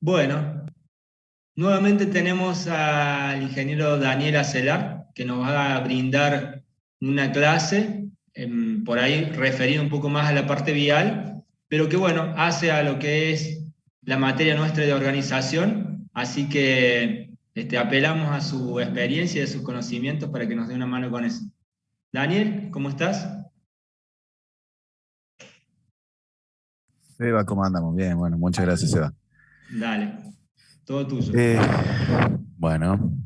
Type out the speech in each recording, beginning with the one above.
Bueno, nuevamente tenemos al ingeniero Daniel Acelar, que nos va a brindar una clase, por ahí referida un poco más a la parte vial, pero que bueno, hace a lo que es la materia nuestra de organización, así que apelamos a su experiencia y a sus conocimientos para que nos dé una mano con eso. Daniel, ¿cómo estás? Seba, ¿cómo andamos? Bien, bueno, muchas gracias, Seba. Dale, todo tuyo. Eh, bueno,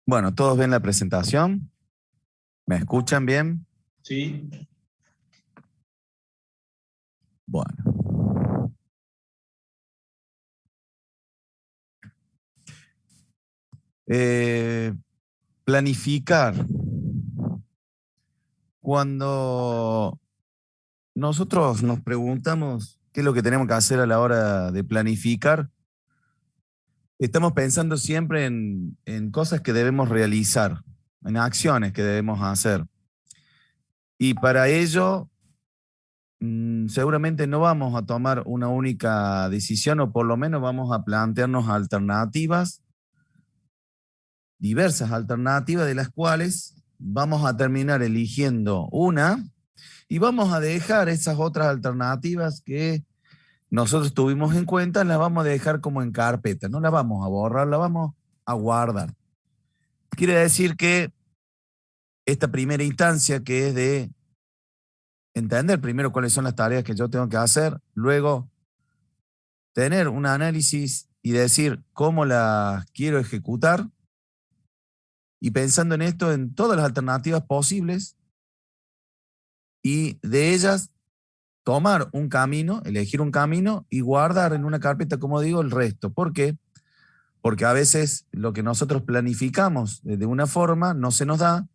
bueno, ¿todos ven la presentación? ¿Me escuchan bien? Sí. Bueno. Eh, Planificar. Cuando nosotros nos preguntamos qué es lo que tenemos que hacer a la hora de planificar, estamos pensando siempre en cosas que debemos realizar, en acciones que debemos hacer. Y para ello, seguramente no vamos a tomar una única decisión o por lo menos vamos a plantearnos alternativas, diversas alternativas de las cuales vamos a terminar eligiendo una y vamos a dejar esas otras alternativas que nosotros tuvimos en cuenta, las vamos a dejar como en carpeta, no las vamos a borrar, las vamos a guardar. Quiere decir que esta primera instancia, que es de entender primero cuáles son las tareas que yo tengo que hacer, luego tener un análisis y decir cómo las quiero ejecutar, y pensando en esto, en todas las alternativas posibles, y de ellas tomar un camino, elegir un camino y guardar en una carpeta, como digo, el resto. ¿Por qué? Porque a veces lo que nosotros planificamos de una forma no se nos da,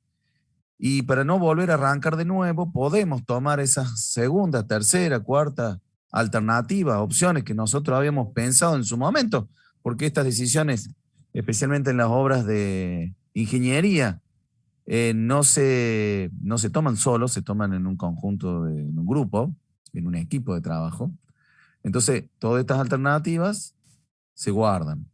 y para no volver a arrancar de nuevo, podemos tomar esas segunda, tercera, cuarta alternativas, opciones que nosotros habíamos pensado en su momento, porque estas decisiones, especialmente en las obras de ingeniería, no se toman solos, se toman en un conjunto, en un grupo, en un equipo de trabajo. Entonces, todas estas alternativas se guardan.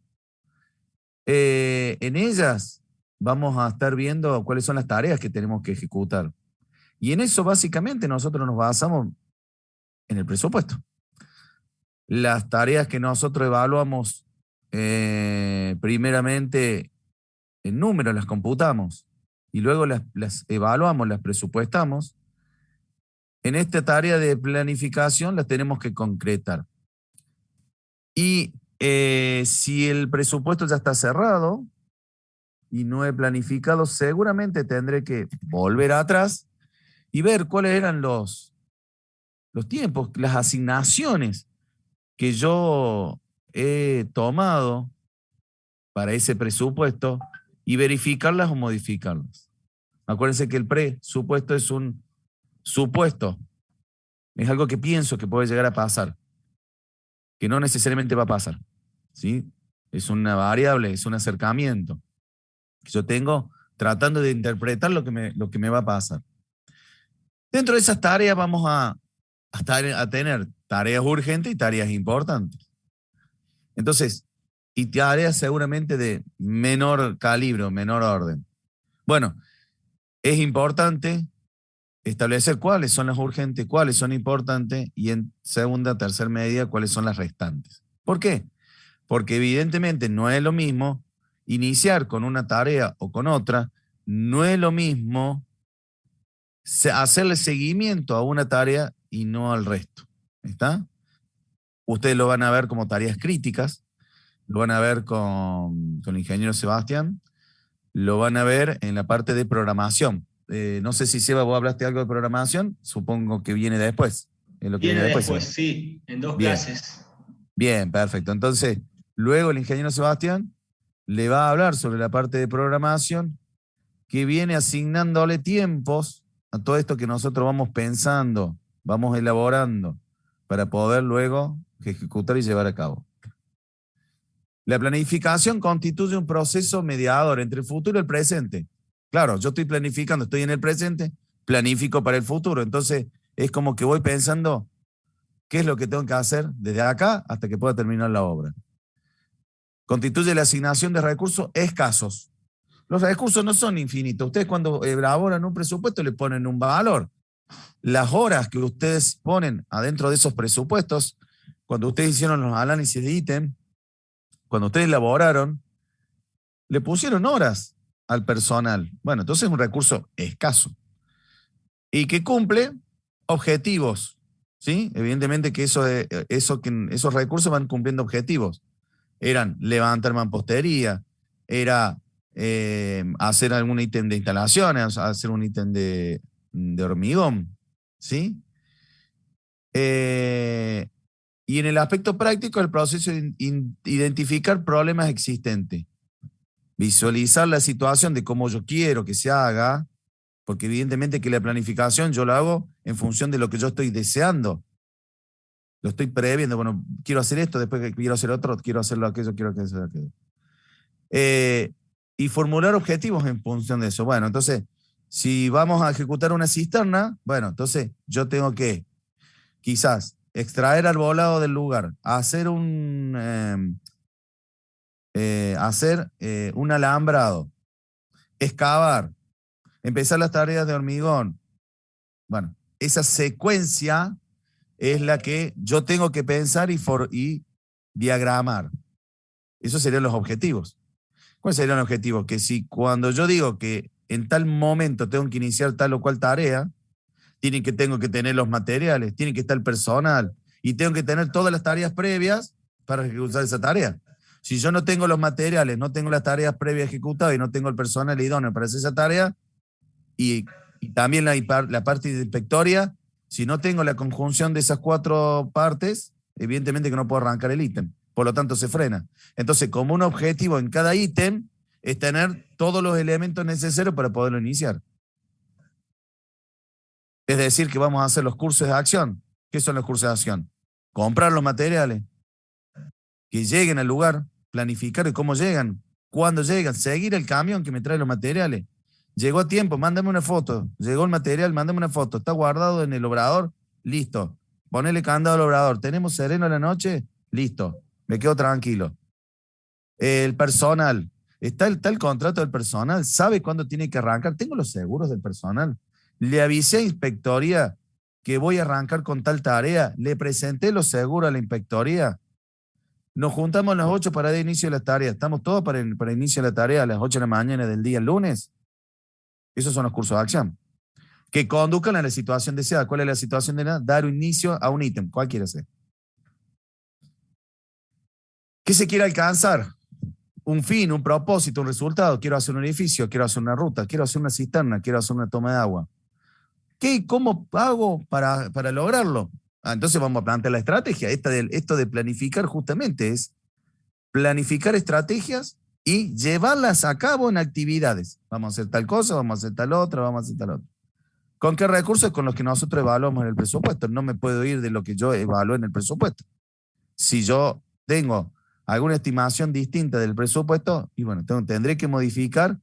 En ellas vamos a estar viendo cuáles son las tareas que tenemos que ejecutar. Y en eso básicamente nosotros nos basamos en el presupuesto. Las tareas que nosotros evaluamos, primeramente en números las computamos y luego las evaluamos, las presupuestamos. En esta tarea de planificación las tenemos que concretar. Y si el presupuesto ya está cerrado y no he planificado, seguramente tendré que volver atrás y ver cuáles eran los tiempos, las asignaciones que yo he tomado para ese presupuesto y verificarlas o modificarlas. Acuérdense que el presupuesto es un supuesto, es algo que pienso que puede llegar a pasar, que no necesariamente va a pasar, ¿sí? Es una variable, es un acercamiento que yo tengo tratando de interpretar lo que me va a pasar. Dentro de esas tareas vamos a tener tareas urgentes y tareas importantes. Entonces, y tareas seguramente de menor calibre, menor orden. Bueno, es importante establecer cuáles son las urgentes, cuáles son importantes y en segunda, tercera medida, cuáles son las restantes. ¿Por qué? Porque evidentemente no es lo mismo iniciar con una tarea o con otra, no es lo mismo hacerle seguimiento a una tarea y no al resto. ¿Está? Ustedes lo van a ver como tareas críticas, lo van a ver con el ingeniero Sebastián, lo van a ver en la parte de programación. No sé si, Seba, vos hablaste algo de programación, supongo que viene después. Es lo que Viene viene después, después, Seba. sí, en dos Bien, clases. bien, perfecto. Entonces, luego el ingeniero Sebastián le va a hablar sobre la parte de programación, que viene asignándole tiempos a todo esto que nosotros vamos pensando, vamos elaborando, para poder luego ejecutar y llevar a cabo. La planificación constituye un proceso mediador entre el futuro y el presente. Claro, yo estoy planificando, estoy en el presente, planifico para el futuro. Entonces, es como que voy pensando qué es lo que tengo que hacer desde acá hasta que pueda terminar la obra. Constituye la asignación de recursos escasos. Los recursos no son infinitos. Ustedes cuando elaboran un presupuesto le ponen un valor. Las horas que ustedes ponen adentro de esos presupuestos, cuando ustedes hicieron los análisis de ítem, cuando ustedes elaboraron, le pusieron horas al personal. Bueno, entonces es un recurso escaso. Y que cumple objetivos, ¿sí? Evidentemente que esos recursos van cumpliendo objetivos. Eran levantar mampostería, era hacer algún ítem de instalaciones, hacer un ítem de hormigón, ¿sí? Y en el aspecto práctico, el proceso de identificar problemas existentes, visualizar la situación de cómo yo quiero que se haga, porque evidentemente que la planificación yo la hago en función de lo que yo estoy deseando. Lo estoy previendo, bueno, quiero hacer esto, después quiero hacer otro, quiero hacerlo aquello, quiero hacer aquello. Y formular objetivos en función de eso. Bueno, entonces, si vamos a ejecutar una cisterna, bueno, entonces yo tengo que quizás extraer arbolado del lugar, hacer un alambrado, excavar, empezar las tareas de hormigón. Bueno, esa secuencia es la que yo tengo que pensar y diagramar. Esos serían los objetivos. ¿Cuáles serían los objetivos? Que si cuando yo digo que en tal momento tengo que iniciar tal o cual tarea, tengo que tener los materiales, tiene que estar el personal y tengo que tener todas las tareas previas para ejecutar esa tarea. Si yo no tengo los materiales, no tengo las tareas previas ejecutadas y no tengo el personal idóneo para hacer esa tarea, y también la parte de inspectoria, si no tengo la conjunción de esas 4 partes, evidentemente que no puedo arrancar el ítem. Por lo tanto, se frena. Entonces, como un objetivo en cada ítem es tener todos los elementos necesarios para poderlo iniciar. Es decir, que vamos a hacer los cursos de acción. ¿Qué son los cursos de acción? Comprar los materiales, que lleguen al lugar, planificar cómo llegan, cuándo llegan, seguir el camión que me trae los materiales. Llegó a tiempo, mándame una foto. Llegó el material, mándame una foto. Está guardado en el obrador, listo. Ponele candado al obrador. ¿Tenemos sereno a la noche? Listo. Me quedo tranquilo. El personal. Está el contrato del personal. ¿Sabe cuándo tiene que arrancar? Tengo los seguros del personal. Le avisé a inspectoría que voy a arrancar con tal tarea. Le presenté los seguros a la inspectoría. Nos juntamos a las 8 para el inicio de la tarea. Estamos todos para el inicio de la tarea a las 8 de la mañana del día lunes. Esos son los cursos de acción. Que conduzcan a la situación deseada. ¿Cuál es la situación deseada? Dar un inicio a un ítem. ¿Cuál quiere ser? ¿Qué se quiere alcanzar? Un fin, un propósito, un resultado. Quiero hacer un edificio, quiero hacer una ruta, quiero hacer una cisterna, quiero hacer una toma de agua. ¿Cómo hago para lograrlo? Entonces vamos a plantear la estrategia. Esto de planificar justamente es planificar estrategias y llevarlas a cabo en actividades. Vamos a hacer tal cosa, vamos a hacer tal otra, vamos a hacer tal otra. ¿Con qué recursos? Con los que nosotros evaluamos en el presupuesto. No me puedo ir de lo que yo evalúo en el presupuesto. Si yo tengo alguna estimación distinta del presupuesto, y bueno, tendré que modificar,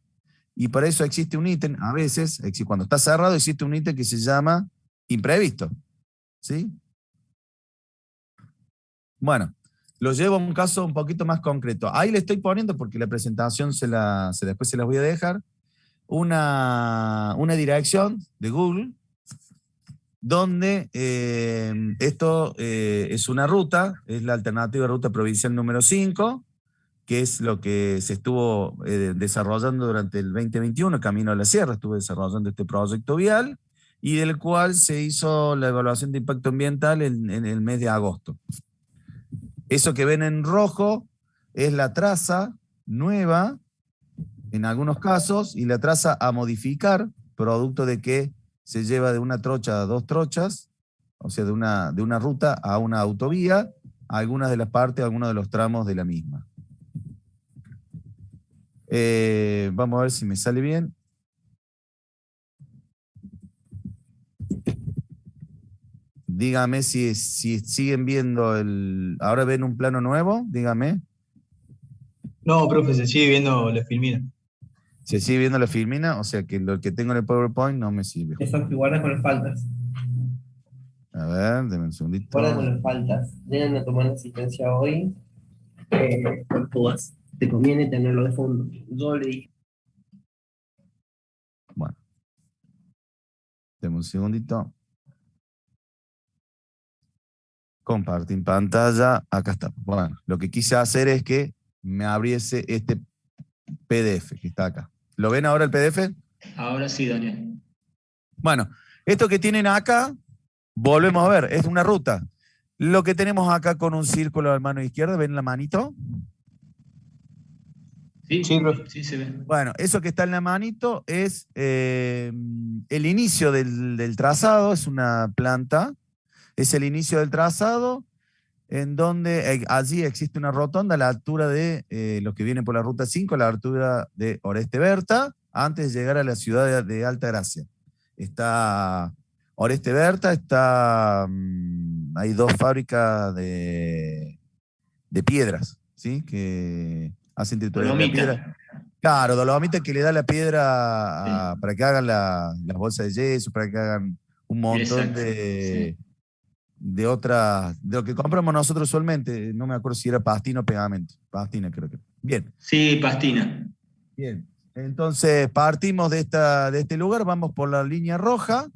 y para eso existe un ítem, a veces, cuando está cerrado, existe un ítem que se llama imprevisto. ¿Sí? Bueno, lo llevo a un caso un poquito más concreto. Ahí le estoy poniendo, porque la presentación después se las voy a dejar, una dirección de Google, donde esto es una ruta, es la alternativa ruta provincial número 5, que es lo que se estuvo desarrollando durante el 2021, Camino a la Sierra, estuve desarrollando este proyecto vial, y del cual se hizo la evaluación de impacto ambiental en el mes de agosto. Eso que ven en rojo es la traza nueva, en algunos casos, y la traza a modificar, producto de que se lleva de una trocha a 2 trochas, o sea, de una ruta a una autovía, algunas de las partes, algunos de los tramos de la misma. Vamos a ver si me sale bien. Dígame si siguen viendo ahora ven un plano nuevo, dígame. No, profe, se sigue viendo la filmina. ¿Se sigue viendo la filmina? O sea que lo que tengo en el PowerPoint no me sirve. Eso que guarda con las faltas. A ver, denme un segundito. Guarda con las faltas. Llegan a tomar la asistencia hoy. Con todas. Te conviene tenerlo de fondo. Yo le dije. Bueno, denme un segundito. Compartir pantalla. Acá está. Bueno, lo que quise hacer es que me abriese este PDF que está acá. ¿Lo ven ahora el PDF? Ahora sí, Daniel. Bueno, esto que tienen acá, volvemos a ver, es una ruta. Lo que tenemos acá con un círculo a la mano izquierda, ¿ven la manito? Sí, sí se ve. Bueno, eso que está en la manito es el inicio del trazado, es una planta, es el inicio del trazado, en donde allí existe una rotonda a la altura de los que vienen por la ruta 5, a la altura de Oreste Berta, antes de llegar a la ciudad de Altagracia. Está Oreste Berta, hay dos fábricas de piedras, ¿sí? Que hacen triturar la piedra. Claro, dolomita que le da la piedra para que hagan las bolsas de yeso, para que hagan un montón de otras, de lo que compramos nosotros usualmente. No me acuerdo si era pastina o pegamento. Pastina, creo que. Bien. Sí, pastina. Bien. Entonces partimos de este lugar, vamos por la línea roja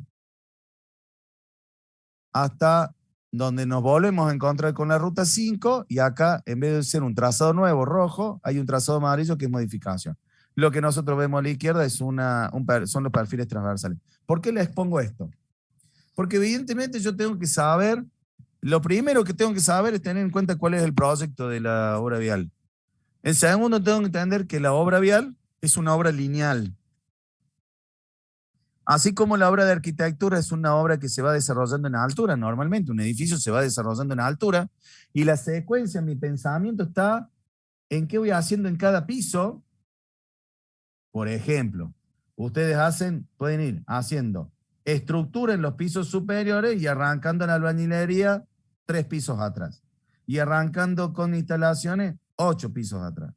hasta donde nos volvemos a encontrar con la ruta 5, y acá, en vez de ser un trazado nuevo rojo, hay un trazado amarillo que es modificación. Lo que nosotros vemos a la izquierda es son los perfiles transversales. ¿Por qué les pongo esto? Porque evidentemente yo tengo que saber, lo primero que tengo que saber es tener en cuenta cuál es el proyecto de la obra vial. En segundo, tengo que entender que la obra vial es una obra lineal. Así como la obra de arquitectura es una obra que se va desarrollando en altura, normalmente un edificio se va desarrollando en altura, y la secuencia, mi pensamiento está en qué voy haciendo en cada piso. Por ejemplo, ustedes pueden ir haciendo estructura en los pisos superiores y arrancando en la albañilería 3 pisos atrás. Y arrancando con instalaciones 8 pisos atrás.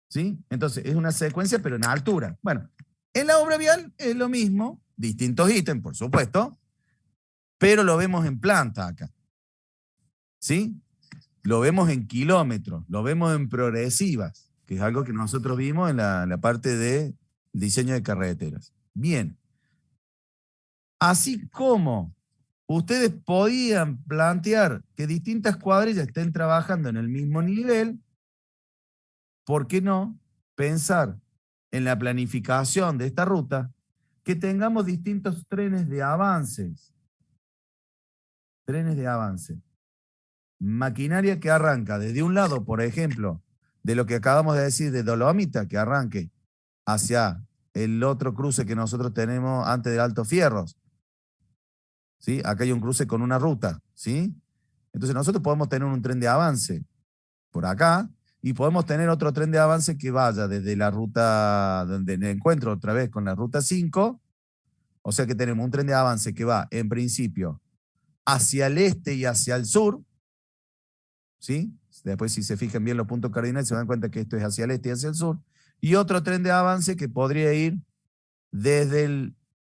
¿Sí? Entonces, es una secuencia, pero en altura. Bueno, en la obra vial es lo mismo, distintos ítems, por supuesto, pero lo vemos en planta acá. ¿Sí? Lo vemos en kilómetros, lo vemos en progresivas, que es algo que nosotros vimos en la parte de diseño de carreteras. Bien. Así como ustedes podían plantear que distintas cuadrillas estén trabajando en el mismo nivel, ¿por qué no pensar en la planificación de esta ruta que tengamos distintos trenes de avances? Trenes de avance. Maquinaria que arranca desde un lado, por ejemplo, de lo que acabamos de decir de Dolomita, que arranque hacia el otro cruce que nosotros tenemos antes del Alto Fierros. ¿Sí? Acá hay un cruce con una ruta, ¿sí? Entonces nosotros podemos tener un tren de avance por acá, y podemos tener otro tren de avance que vaya desde la ruta, donde me encuentro otra vez con la ruta 5, o sea que tenemos un tren de avance que va, en principio, hacia el este y hacia el sur, ¿sí? Después, si se fijan bien los puntos cardinales, se dan cuenta que esto es hacia el este y hacia el sur, y otro tren de avance que podría ir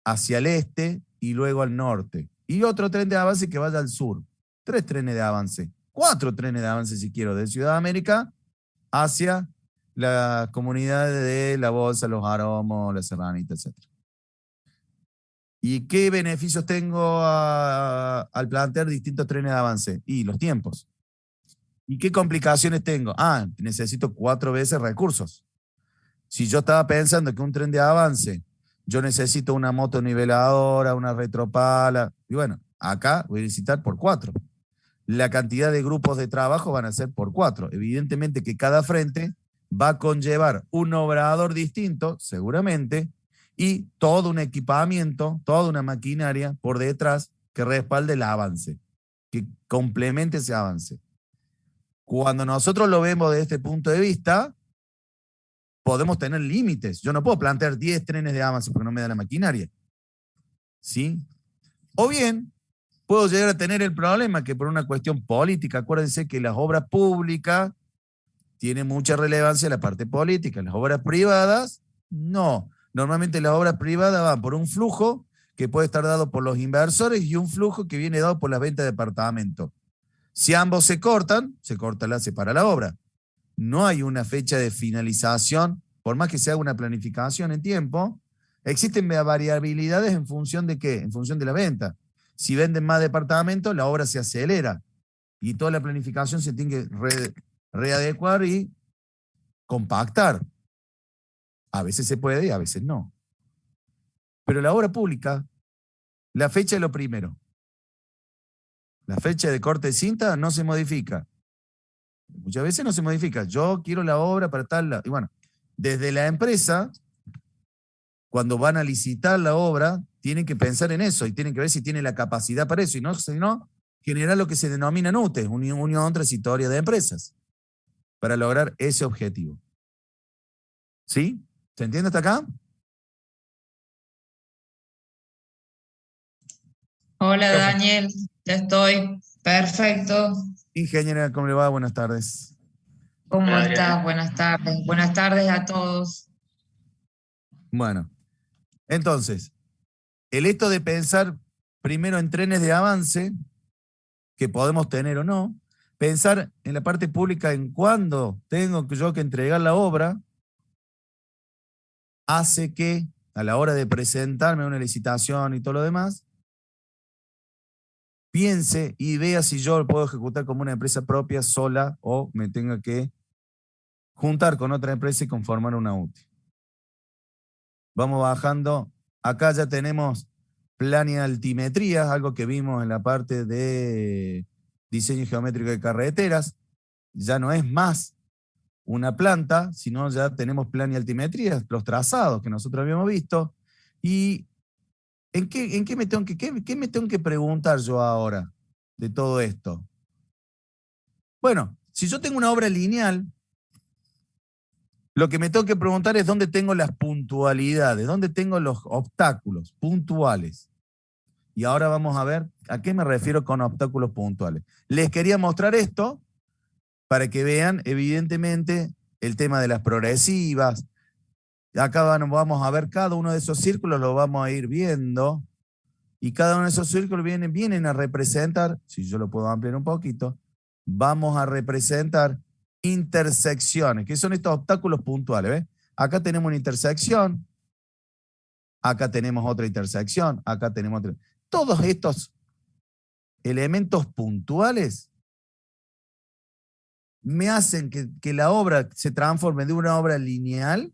hacia el este y luego al norte, y otro tren de avance que vaya al sur. 3 trenes de avance, 4 trenes de avance si quiero, de Ciudad América hacia las comunidades de La Bolsa, Los Aromos, La Serranita, etc. ¿Y qué beneficios tengo al plantear distintos trenes de avance? Y los tiempos. ¿Y qué complicaciones tengo? Necesito 4 veces recursos. Si yo estaba pensando que un tren de avance, yo necesito una motoniveladora, una retropala, y bueno, acá voy a necesitar por 4. La cantidad de grupos de trabajo van a ser por 4. Evidentemente que cada frente va a conllevar un obrador distinto, seguramente, y todo un equipamiento, toda una maquinaria por detrás que respalde el avance, que complemente ese avance. Cuando nosotros lo vemos desde este punto de vista, podemos tener límites. Yo no puedo plantear 10 trenes de avance porque no me da la maquinaria. ¿Sí? O bien, puedo llegar a tener el problema que por una cuestión política, acuérdense que las obras públicas tiene mucha relevancia la parte política. Las obras privadas, no. Normalmente las obras privadas van por un flujo que puede estar dado por los inversores y un flujo que viene dado por la venta de departamentos. Si ambos se separa la obra. No hay una fecha de finalización, por más que se haga una planificación en tiempo, existen variabilidades en función de ¿qué? En función de la venta. Si venden más departamentos, la obra se acelera y toda la planificación se tiene que readecuar y compactar. A veces se puede y a veces no. Pero la obra pública, la fecha es lo primero. La fecha de corte de cinta no se modifica. Muchas veces no se modifica. Yo quiero la obra para tal. Y bueno, desde la empresa, cuando van a licitar la obra, tienen que pensar en eso y tienen que ver si tiene la capacidad para eso. Y no, si no, generar lo que se denomina UTE, Unión Transitoria de Empresas, para lograr ese objetivo. ¿Sí? ¿Se entiende hasta acá? Hola Daniel, ya estoy. Perfecto. Ingeniera, ¿cómo le va? Buenas tardes. ¿Cómo Hola, estás? Adriana. Buenas tardes. Buenas tardes a todos. Bueno, entonces, el hecho de pensar primero en trenes de avance, que podemos tener o no, pensar en la parte pública en cuándo tengo yo que entregar la obra, hace que a la hora de presentarme a una licitación y todo lo demás, piense y vea si yo lo puedo ejecutar como una empresa propia sola o me tenga que juntar con otra empresa y conformar una UTI. Vamos bajando. Acá ya tenemos planialtimetría, algo que vimos en la parte de diseño geométrico de carreteras. Ya no es más una planta, sino ya tenemos planialtimetría, los trazados que nosotros habíamos visto. ¿Y qué me tengo que preguntar yo ahora de todo esto? Bueno, si yo tengo una obra lineal, lo que me tengo que preguntar es dónde tengo las puntualidades, dónde tengo los obstáculos puntuales. Y ahora vamos a ver a qué me refiero con obstáculos puntuales. Les quería mostrar esto para que vean, evidentemente, el tema de las progresivas. Acá vamos a ver cada uno de esos círculos, lo vamos a ir viendo. Y cada uno de esos círculos vienen a representar, si yo lo puedo ampliar un poquito, vamos a representar intersecciones, que son estos obstáculos puntuales. ¿Ves? Acá tenemos una intersección, acá tenemos otra intersección, acá tenemos otra. Todos estos elementos puntuales me hacen que la obra se transforme de una obra lineal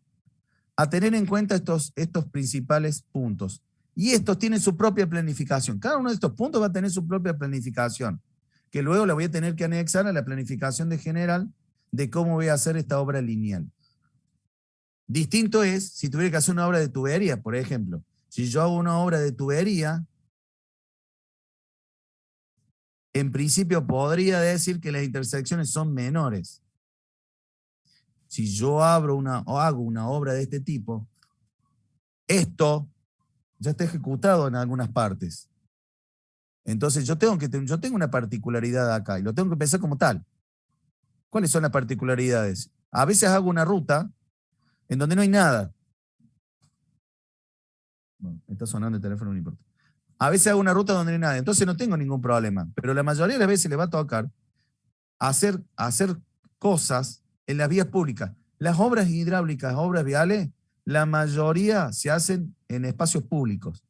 a tener en cuenta estos principales puntos. Y estos tienen su propia planificación. Cada uno de estos puntos va a tener su propia planificación, que luego la voy a tener que anexar a la planificación de general de cómo voy a hacer esta obra lineal. Distinto es si tuviera que hacer una obra de tubería, por ejemplo. Si yo hago una obra de tubería, en principio podría decir que las intersecciones son menores. Si yo hago una obra de este tipo, esto ya está ejecutado en algunas partes. Entonces yo tengo una particularidad acá y lo tengo que pensar como tal. ¿Cuáles son las particularidades? A veces hago una ruta en donde no hay nada. Bueno, está sonando el teléfono, no importa. A veces hago una ruta donde no hay nada, entonces no tengo ningún problema. Pero la mayoría de las veces le va a tocar hacer cosas en las vías públicas. Las obras hidráulicas, obras viales, la mayoría se hacen en espacios públicos.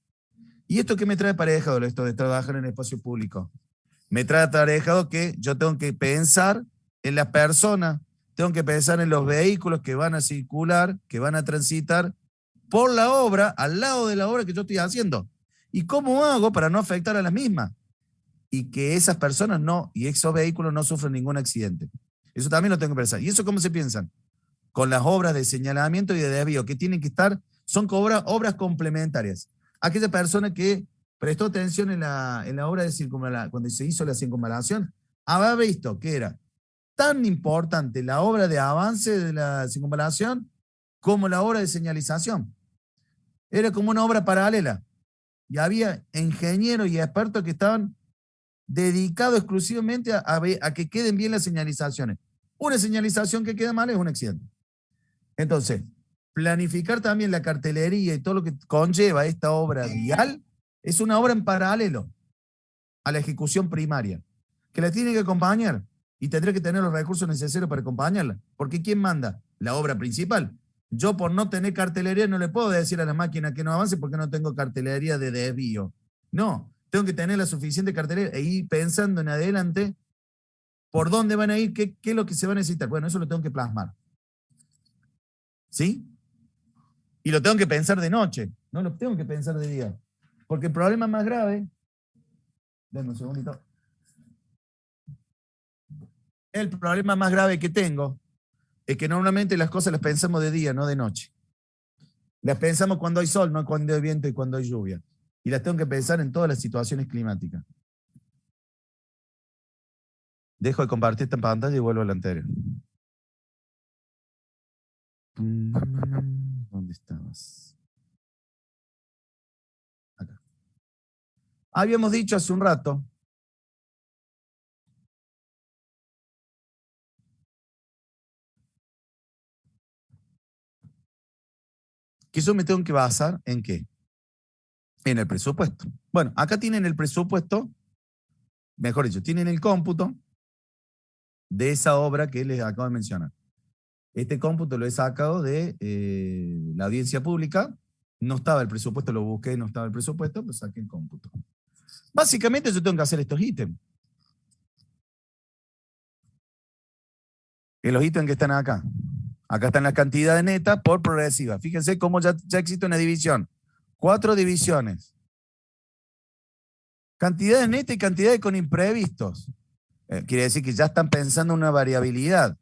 ¿Y esto qué me trae aparejado, esto de trabajar en espacio público? Me trae aparejado que yo tengo que pensar en las personas, tengo que pensar en los vehículos que van a circular, que van a transitar por la obra, al lado de la obra que yo estoy haciendo. ¿Y cómo hago para no afectar a las mismas? Y que esas personas y esos vehículos no sufran ningún accidente. Eso también lo tengo que pensar. ¿Y eso cómo se piensan? Con las obras de señalamiento y de desvío, que tienen que estar, son obras complementarias. Aquella persona que prestó atención en la obra de circunvalación, cuando se hizo la circunvalación, había visto que era tan importante la obra de avance de la circunvalación como la obra de señalización. Era como una obra paralela. Y había ingenieros y expertos que estaban dedicados exclusivamente a que queden bien las señalizaciones. Una señalización que queda mal es un accidente. Entonces, planificar también la cartelería y todo lo que conlleva esta obra vial es una obra en paralelo a la ejecución primaria, que la tiene que acompañar y tendré que tener los recursos necesarios para acompañarla. Porque ¿quién manda? La obra principal. Yo por no tener cartelería no le puedo decir a la máquina que no avance porque no tengo cartelería de desvío. No, tengo que tener la suficiente cartelería e ir pensando en adelante por dónde van a ir, qué es lo que se va a necesitar. Bueno, eso lo tengo que plasmar. ¿Sí? Y lo tengo que pensar de noche, no lo tengo que pensar de día. Porque el problema más grave, denme un segundito. El problema más grave que tengo es que normalmente las cosas las pensamos de día, no de noche. Las pensamos cuando hay sol, no cuando hay viento y cuando hay lluvia. Y las tengo que pensar en todas las situaciones climáticas. Dejo de compartir esta pantalla y vuelvo a la anterior. ¿Dónde estabas? Acá. Habíamos dicho hace un rato que yo me tengo que basar en ¿qué? En el presupuesto. Bueno, acá tienen el presupuesto, mejor dicho, tienen el cómputo de esa obra que les acabo de mencionar. Este cómputo lo he sacado de la audiencia pública. No estaba el presupuesto, lo busqué, no estaba el presupuesto, pues saqué el cómputo. Básicamente yo tengo que hacer estos ítems. Y los ítems que están acá. Acá están las cantidades netas por progresiva. Fíjense cómo ya existe una división. 4 divisiones. Cantidades netas y cantidades con imprevistos. Quiere decir que ya están pensando en una variabilidad.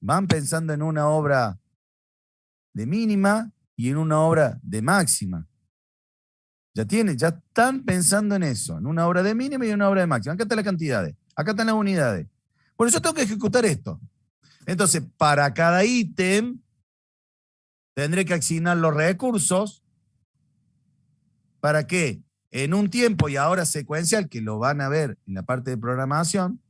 Van pensando en una obra de mínima y en una obra de máxima. Ya están pensando en eso, en una obra de mínima y en una obra de máxima. Acá están las cantidades, acá están las unidades. Bueno, yo tengo que ejecutar esto. Entonces, para cada ítem, tendré que asignar los recursos para que en un tiempo y ahora secuencial, que lo van a ver en la parte de programación,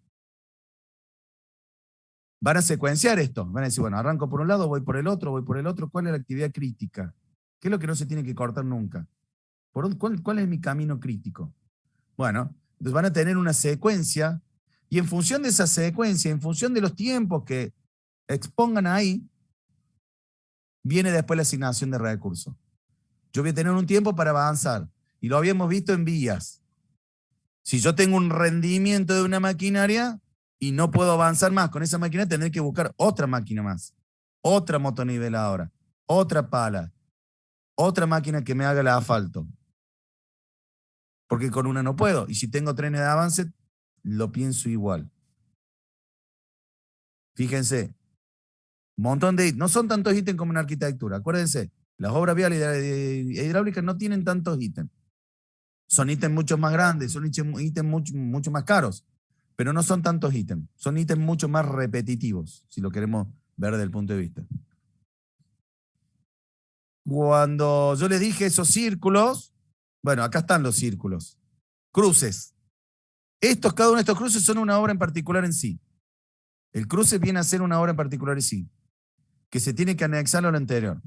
van a secuenciar esto. Van a decir, bueno, arranco por un lado, voy por el otro, voy por el otro. ¿Cuál es la actividad crítica? ¿Qué es lo que no se tiene que cortar nunca? ¿Cuál es mi camino crítico? Bueno, entonces van a tener una secuencia y en función de esa secuencia, en función de los tiempos que expongan ahí, viene después la asignación de recursos. Yo voy a tener un tiempo para avanzar y lo habíamos visto en vías. Si yo tengo un rendimiento de una maquinaria y no puedo avanzar más con esa máquina, tendré que buscar otra máquina más, otra motoniveladora, otra pala, otra máquina que me haga el asfalto. Porque con una no puedo. Y si tengo trenes de avance, lo pienso igual. Fíjense, montón de ítems. No son tantos ítems como en arquitectura. Acuérdense, las obras viales e hidráulicas no tienen tantos ítems. Son ítems mucho más grandes, son ítems mucho más caros, pero no son tantos ítems. Son ítems mucho más repetitivos, si lo queremos ver desde el punto de vista. Cuando yo les dije esos círculos, bueno, acá están los círculos. Cruces. Cada uno de estos cruces son una obra en particular en sí. El cruce viene a ser una obra en particular en sí, que se tiene que anexar a lo anterior.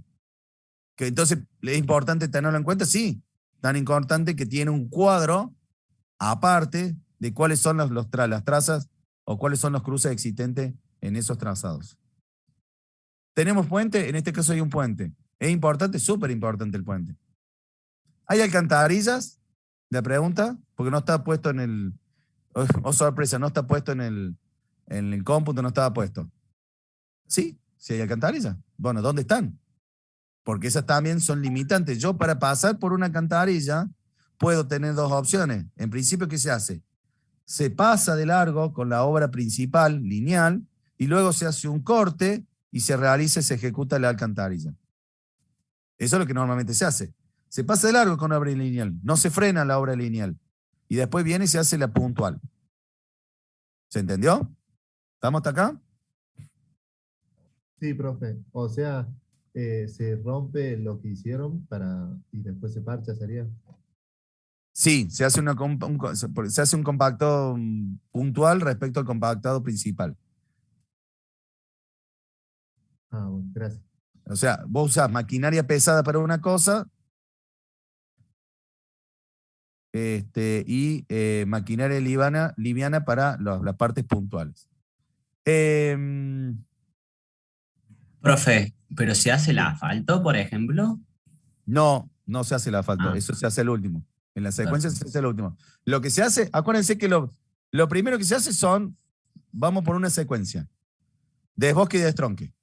Que entonces es importante tenerlo en cuenta, sí, tan importante que tiene un cuadro aparte de cuáles son las trazas o cuáles son los cruces existentes en esos trazados. ¿Tenemos puente? En este caso hay un puente. Es importante, súper importante el puente. ¿Hay alcantarillas? La pregunta, porque no está puesto en el... Oh, sorpresa, no está puesto en el cómputo, no estaba puesto. Sí, sí hay alcantarillas. Bueno, ¿dónde están? Porque esas también son limitantes. Yo para pasar por una alcantarilla puedo tener dos opciones. En principio, ¿qué se hace? Se pasa de largo con la obra principal, lineal, y luego se hace un corte y se ejecuta la alcantarilla. Eso es lo que normalmente se hace. Se pasa de largo con la obra lineal, no se frena la obra lineal. Y después viene y se hace la puntual. ¿Se entendió? ¿Estamos hasta acá? Sí, profe. O sea, se rompe lo que hicieron y después se parcha, ¿sería? Sí, se hace un compacto puntual respecto al compactado principal. Ah, bueno, gracias. O sea, vos usás maquinaria pesada para una cosa y maquinaria liviana para las partes puntuales. Profe, ¿pero se hace el asfalto, por ejemplo? No, no se hace el asfalto, Ah, eso se hace el último. En la secuencia perfecto. se hace el último. Lo que se hace, acuérdense que lo primero que se hace vamos por una secuencia. Desbosque y destronque.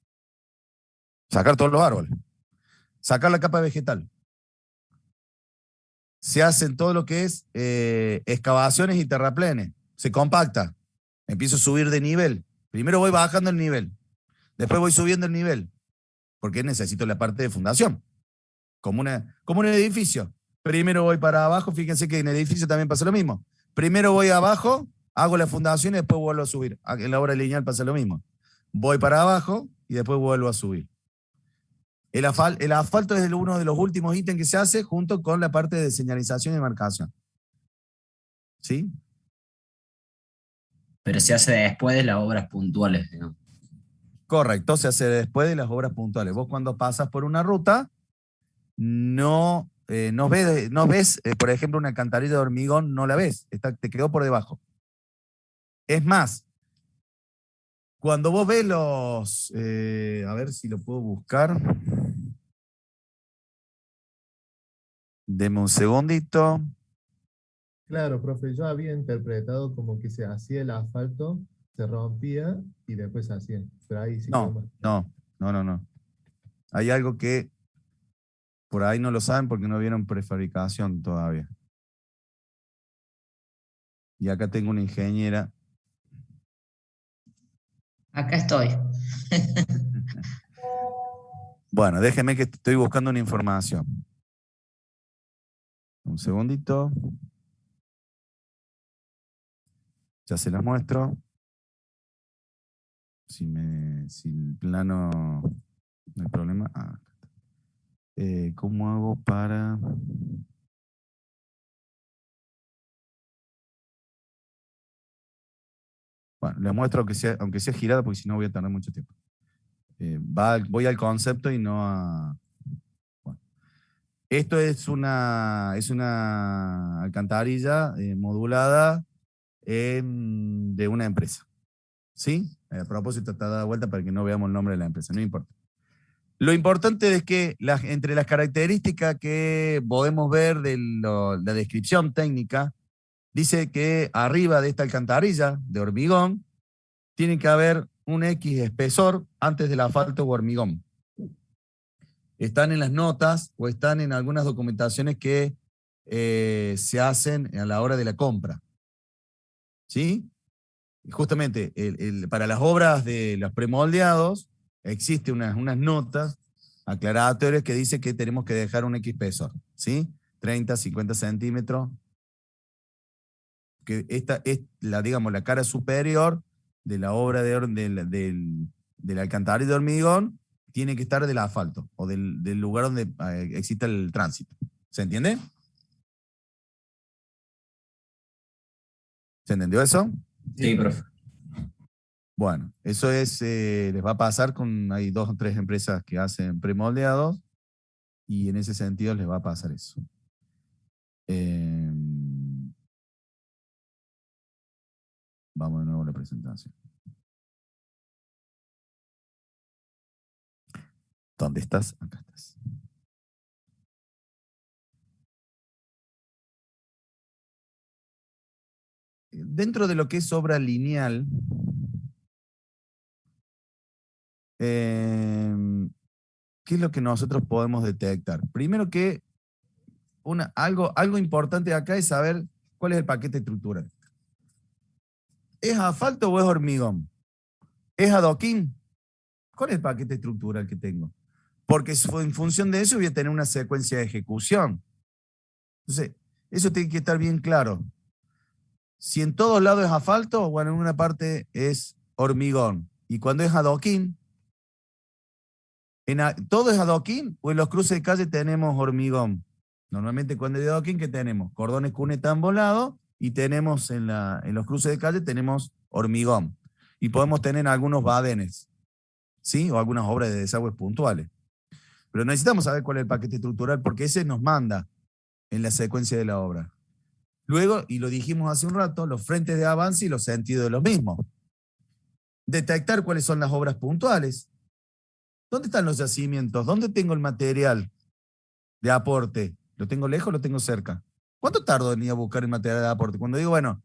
Sacar todos los árboles. Sacar la capa vegetal. Se hacen todo lo que es excavaciones y terraplenes. Se compacta. Empiezo a subir de nivel. Primero voy bajando el nivel. Después voy subiendo el nivel. Porque necesito la parte de fundación. Como un edificio. Primero voy para abajo. Fíjense que en el edificio también pasa lo mismo. Primero voy abajo, hago la fundación y después vuelvo a subir. En la obra lineal pasa lo mismo. Voy para abajo y después vuelvo a subir. El asfalto es uno de los últimos ítems que se hace junto con la parte de señalización y marcación. ¿Sí? Pero se hace después de las obras puntuales, digamos. Correcto, se hace después de las obras puntuales. Vos cuando pasas por una ruta, no ves, por ejemplo, una alcantarilla de hormigón, no la ves, te quedó por debajo. Es más, cuando vos ves a ver si lo puedo buscar. Deme un segundito. Claro, profe, yo había interpretado como que se hacía el asfalto, se rompía y después se hacía. Pero ahí sí quedó No, mal. no. Hay algo que por ahí no lo saben porque no vieron prefabricación todavía. Y acá tengo una ingeniera. Acá estoy. Bueno, déjenme que estoy buscando una información. Un segundito. Ya se las muestro. Si el plano no hay problema. ¿Cómo hago para...? Bueno, les muestro aunque sea girada porque si no voy a tardar mucho tiempo. Voy al concepto y no a... Bueno. Esto es una alcantarilla modulada de una empresa. ¿Sí? A propósito, está dada vuelta para que no veamos el nombre de la empresa, no importa. Lo importante es que entre las características que podemos ver de la descripción técnica, dice que arriba de esta alcantarilla de hormigón tiene que haber un X espesor antes del asfalto o hormigón. Están en las notas o están en algunas documentaciones que se hacen a la hora de la compra. ¿Sí? Y justamente para las obras de los premoldeados existe unas notas aclaratorias que dice que tenemos que dejar un X espesor, ¿sí? 30, 50 centímetros. Que esta es digamos, la cara superior de la obra del alcantarilla de hormigón tiene que estar del asfalto o del lugar donde exista el tránsito. ¿Se entiende? ¿Se entendió eso? Sí, profe. Bueno, eso les va a pasar hay 2 o 3 empresas que hacen premoldeados y en ese sentido les va a pasar eso. Vamos de nuevo a la presentación. ¿Dónde estás? Acá estás. Dentro de lo que es obra lineal, ¿qué es lo que nosotros podemos detectar? Primero que algo importante acá es saber cuál es el paquete estructural. ¿Es asfalto o es hormigón? ¿Es adoquín? ¿Cuál es el paquete estructural que tengo? Porque en función de eso voy a tener una secuencia de ejecución. Entonces, eso tiene que estar bien claro. Si en todos lados es asfalto, bueno, en una parte es hormigón. Y cuando es adoquín, ¿todo es adoquín o en los cruces de calle tenemos hormigón? Normalmente cuando es adoquín, ¿qué tenemos? Cordones cuneta embolados y tenemos en los cruces de calle tenemos hormigón. Y podemos tener algunos badenes. ¿sí? O algunas obras de desagües puntuales. Pero necesitamos saber cuál es el paquete estructural, porque ese nos manda en la secuencia de la obra. Luego, y lo dijimos hace un rato, los frentes de avance y los sentidos de los mismos. Detectar cuáles son las obras puntuales. ¿Dónde están los yacimientos? ¿Dónde tengo el material de aporte? ¿Lo tengo lejos o lo tengo cerca? ¿Cuánto tardo en ir a buscar el material de aporte? Cuando digo, bueno,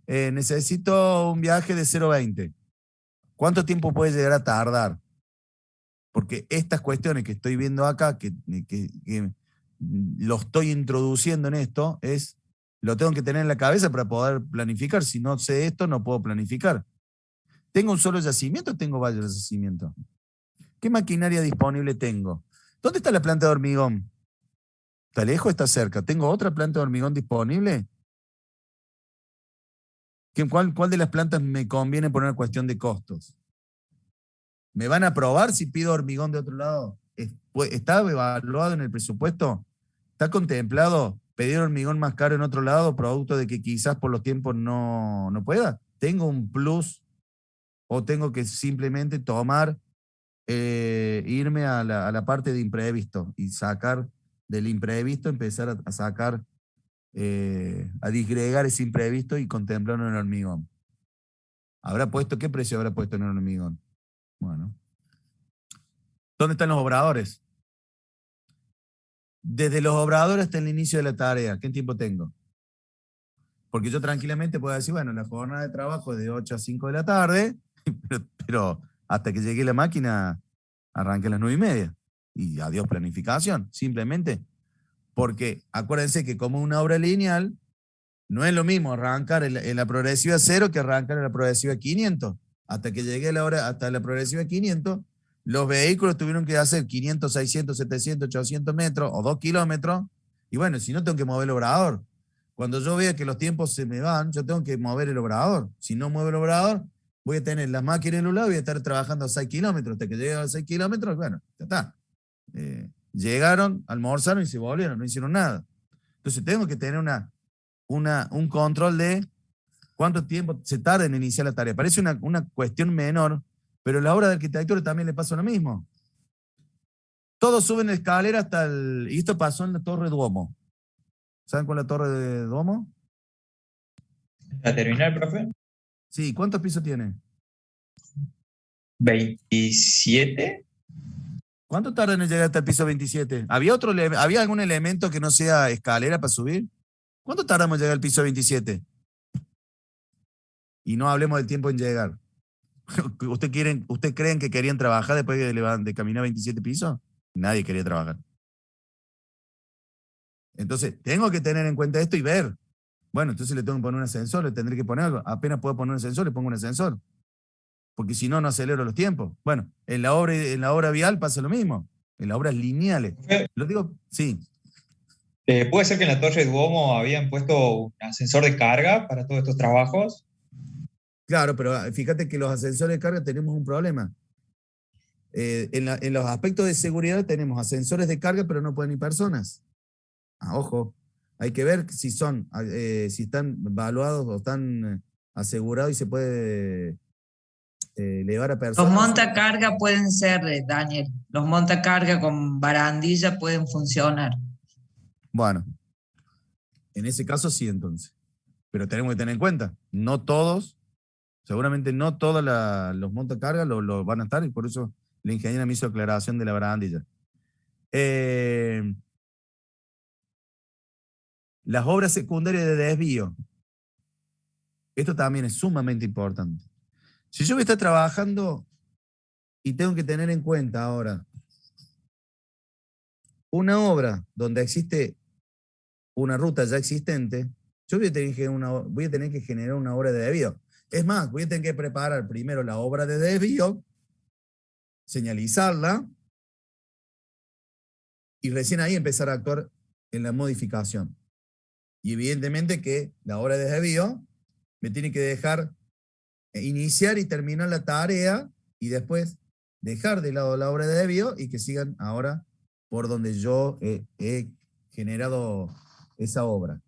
necesito un viaje de 0,20. ¿Cuánto tiempo puede llegar a tardar? Porque estas cuestiones que estoy viendo acá, que lo estoy introduciendo en esto, lo tengo que tener en la cabeza para poder planificar. Si no sé esto, no puedo planificar. ¿Tengo un solo yacimiento o tengo varios yacimientos? ¿Qué maquinaria disponible tengo? ¿Dónde está la planta de hormigón? ¿Está lejos o está cerca? ¿Tengo otra planta de hormigón disponible? ¿Cuál de las plantas me conviene por una cuestión de costos? ¿Me van a aprobar si pido hormigón de otro lado? ¿Está evaluado en el presupuesto? ¿Está contemplado pedir hormigón más caro en otro lado, producto de que quizás por los tiempos no pueda? ¿Tengo un plus o tengo que simplemente irme a la parte de imprevisto y sacar del imprevisto, empezar a sacar, a disgregar ese imprevisto y contemplarlo en el hormigón? ¿Qué precio habrá puesto en el hormigón? Bueno. ¿Dónde están los obradores? Desde los obradores hasta el inicio de la tarea, ¿qué tiempo tengo? Porque yo tranquilamente puedo decir, bueno, la jornada de trabajo es de 8 a 5 de la tarde, pero hasta que llegue la máquina arranque a las 9:30. Y adiós planificación, simplemente. Porque acuérdense que como una obra lineal, no es lo mismo arrancar en la progresiva 0 que arrancar en la progresiva 500. Hasta que llegue hasta la progresiva 500, los vehículos tuvieron que hacer 500, 600, 700, 800 metros o 2 kilómetros. Y bueno, si no, tengo que mover el obrador. Cuando yo vea que los tiempos se me van, yo tengo que mover el obrador. Si no muevo el obrador, voy a tener las máquinas en un lado y voy a estar trabajando a 6 kilómetros. Hasta que llegue a 6 kilómetros, bueno, ya está. Llegaron, almorzaron y se volvieron, no hicieron nada. Entonces tengo que tener un control de cuánto tiempo se tarda en iniciar la tarea. Parece una cuestión menor, pero en la obra de arquitectura también le pasa lo mismo. Todos suben la escalera y esto pasó en la Torre Duomo. ¿Saben cuál es la Torre de Duomo? ¿La terminal, profe? Sí, ¿cuántos pisos tiene? 27. ¿Cuánto tardan en llegar hasta el piso 27? ¿Había algún elemento que no sea escalera para subir? ¿Cuánto tardamos en llegar al piso 27? Y no hablemos del tiempo en llegar. ¿Usted creen que querían trabajar después de caminar 27 pisos? Nadie quería trabajar. Entonces, tengo que tener en cuenta esto y ver. Bueno, entonces le tengo que poner un ascensor, le tendré que poner algo. Apenas puedo poner un ascensor, le pongo un ascensor. Porque si no, no acelero los tiempos. Bueno, en la obra vial pasa lo mismo. En las obras lineales. Lo digo, sí. ¿Puede ser que en la Torre Duomo habían puesto un ascensor de carga para todos estos trabajos? Claro, pero fíjate que los ascensores de carga tenemos un problema. En los aspectos de seguridad tenemos ascensores de carga, pero no pueden ir personas. Ojo, hay que ver si están evaluados o están asegurados y se puede elevar a Los personas. montacarga pueden ser, Daniel, los montacarga con barandilla pueden funcionar. Bueno, en ese caso sí entonces. Pero tenemos que tener en cuenta, no todos, seguramente no todos los montacargas lo van a estar, y por eso la ingeniera me hizo aclaración de la barandilla. Las obras secundarias de desvío. Esto también es sumamente importante. Si yo voy a estar trabajando y tengo que tener en cuenta ahora una obra donde existe una ruta ya existente, yo voy a tener que generar una obra de desvío. Es más, voy a tener que preparar primero la obra de desvío, señalizarla y recién ahí empezar a actuar en la modificación. Y evidentemente que la obra de desvío me tiene que dejar iniciar y terminar la tarea y después dejar de lado la obra de desvío y que sigan ahora por donde yo he generado esa obra.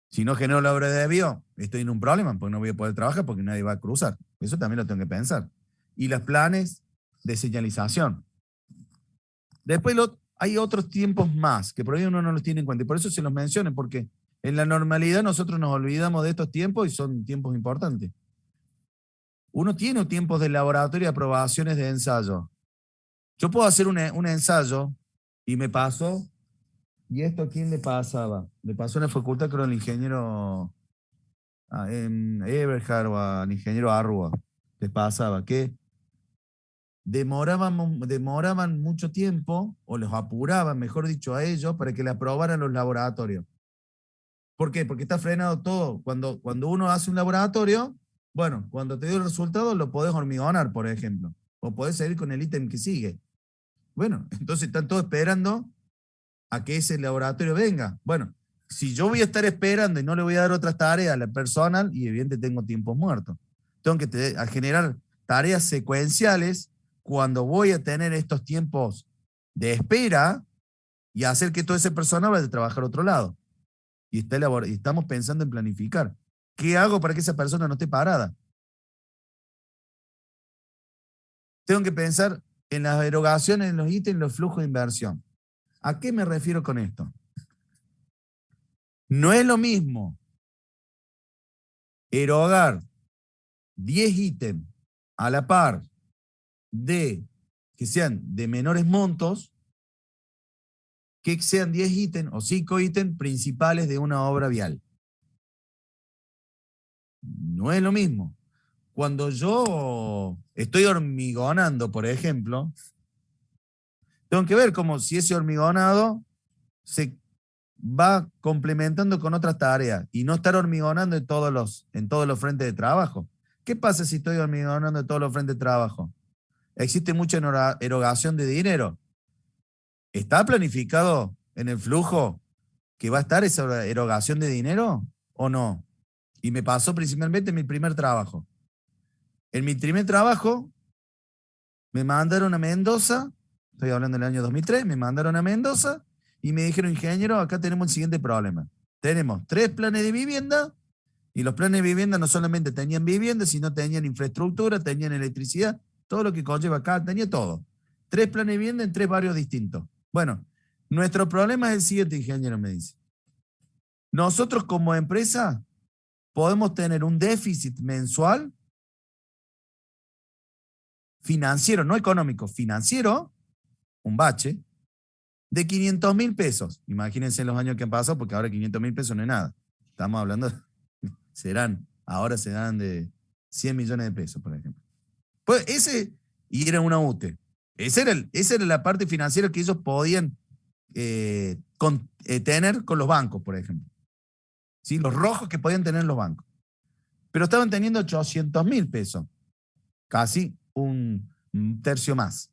Si no genero la obra de desvío, estoy en un problema porque no voy a poder trabajar porque nadie va a cruzar. Eso también lo tengo que pensar. y los planes de señalización. Después hay otros tiempos más, que por ahí uno no los tiene en cuenta, y por eso se los menciono, porque en la normalidad nosotros nos olvidamos de estos tiempos y son tiempos importantes. Uno tiene tiempos de laboratorio y aprobaciones de ensayo. Yo puedo hacer un ensayo y me paso, ¿y esto a quién le pasaba? Le pasó en la facultad, creo, al ingeniero en Eberhard o al ingeniero Arrua. Les pasaba que demoraban mucho tiempo, o los apuraban, mejor dicho, a ellos, para que le aprobaran los laboratorios. ¿Por qué? Porque está frenado todo. Cuando uno hace un laboratorio, bueno, cuando te dio el resultado lo podés hormigonar, por ejemplo, o podés seguir con el ítem que sigue. Bueno, entonces están todos esperando a que ese laboratorio venga. Bueno, si yo voy a estar esperando y no le voy a dar otras tareas a la personal, y evidentemente tengo tiempos muertos. Tengo que generar tareas secuenciales cuando voy a tener estos tiempos de espera y hacer que todo ese personal vaya a trabajar a otro lado. Y estamos pensando en planificar. ¿Qué hago para que esa persona no esté parada? Tengo que pensar en las erogaciones, en los ítems, en los flujos de inversión. ¿A qué me refiero con esto? No es lo mismo erogar 10 ítems a la par que sean de menores montos, que sean 10 ítems o 5 ítems principales de una obra vial. No es lo mismo. Cuando yo estoy hormigonando, por ejemplo, tengo que ver como si ese hormigonado se va complementando con otras tareas y no estar hormigonando en todos los frentes de trabajo. ¿Qué pasa si estoy hormigonando en todos los frentes de trabajo? Existe mucha erogación de dinero. ¿Está planificado en el flujo que va a estar esa erogación de dinero o no? Y me pasó principalmente en mi primer trabajo. En mi primer trabajo me mandaron a Mendoza, estoy hablando del año 2003, me mandaron a Mendoza y me dijeron, ingeniero, acá tenemos el siguiente problema. Tenemos 3 planes de vivienda y los planes de vivienda no solamente tenían vivienda, sino tenían infraestructura, tenían electricidad, todo lo que conlleva acá, tenía todo. 3 planes de vivienda en 3 barrios distintos. Bueno, nuestro problema es el siguiente, ingeniero, me dice. Nosotros como empresa podemos tener un déficit mensual financiero, no económico, financiero, un bache, de 500.000 pesos. Imagínense los años que han pasado, porque ahora 500.000 pesos no es nada. Estamos hablando, ahora serán de 100 millones de pesos, por ejemplo. Pues y era una UTE. Esa era la parte financiera que ellos podían tener con los bancos, por ejemplo. ¿Sí? Los rojos que podían tener los bancos. Pero estaban teniendo 800.000 pesos. Casi un tercio más.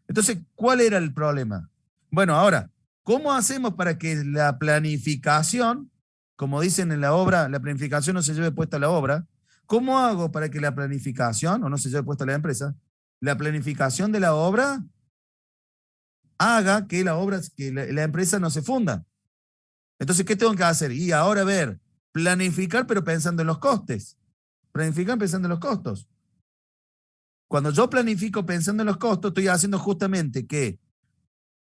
Entonces, ¿cuál era el problema? Bueno, ahora, ¿cómo hacemos para que la planificación, como dicen en la obra, la planificación no se lleve puesta a la obra? ¿Cómo hago para que la planificación, o no se lleve puesta a la empresa, la planificación de la obra haga que la empresa no se funda? Entonces, ¿qué tengo que hacer? Y ahora planificar, pero pensando en los costes. Planificar pensando en los costos. Cuando yo planifico pensando en los costos, estoy haciendo justamente que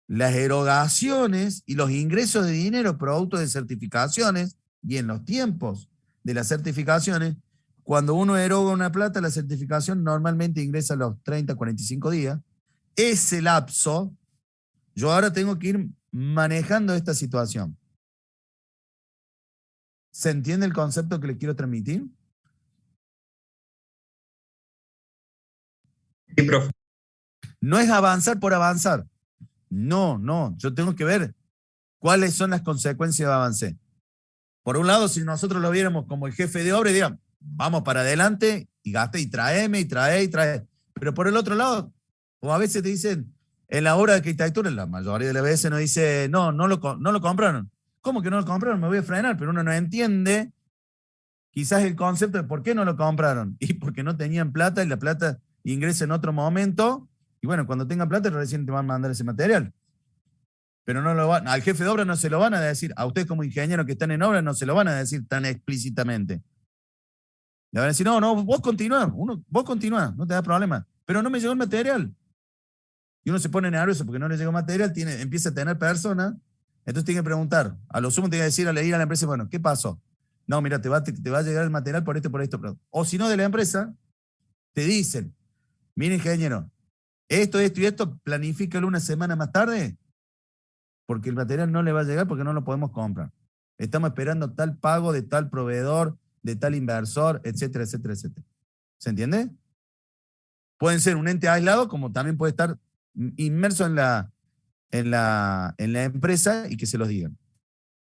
las erogaciones y los ingresos de dinero producto de certificaciones y en los tiempos de las certificaciones, cuando uno eroga una plata, la certificación normalmente ingresa a los 30, 45 días. Ese lapso, yo ahora tengo que ir manejando esta situación. ¿Se entiende el concepto que le quiero transmitir? Sí, profe. No es avanzar por avanzar. No. Yo tengo que ver cuáles son las consecuencias de avance. Por un lado, si nosotros lo viéramos como el jefe de obra y digamos, vamos para adelante y gaste y trae. Pero por el otro lado, como a veces te dicen, en la obra de arquitectura, la mayoría de las veces nos dice, no lo compraron. ¿Cómo que no lo compraron? Me voy a frenar, pero uno no entiende quizás el concepto de por qué no lo compraron. Y porque no tenían plata y la plata ingresa en otro momento. Y bueno, cuando tengan plata recién te van a mandar ese material. Pero al jefe de obra no se lo van a decir, a ustedes como ingenieros que están en obra no se lo van a decir tan explícitamente. Le van a decir, no, vos continuá, no te da problema. pero no me llegó el material. Y uno se pone nervioso porque no le llegó material, empieza a tener personas, entonces tiene que preguntar. A lo sumo tiene que decir, ir a la empresa, bueno, ¿qué pasó? No, mira, te va a llegar el material por esto. O si no, de la empresa, te dicen, mire, ingeniero, esto y esto, planifícalo una semana más tarde, porque el material no le va a llegar porque no lo podemos comprar. Estamos esperando tal pago de tal proveedor, de tal inversor, etcétera, etcétera, etcétera. ¿Se entiende? Pueden ser un ente aislado, como también puede estar inmerso en la empresa y que se los digan.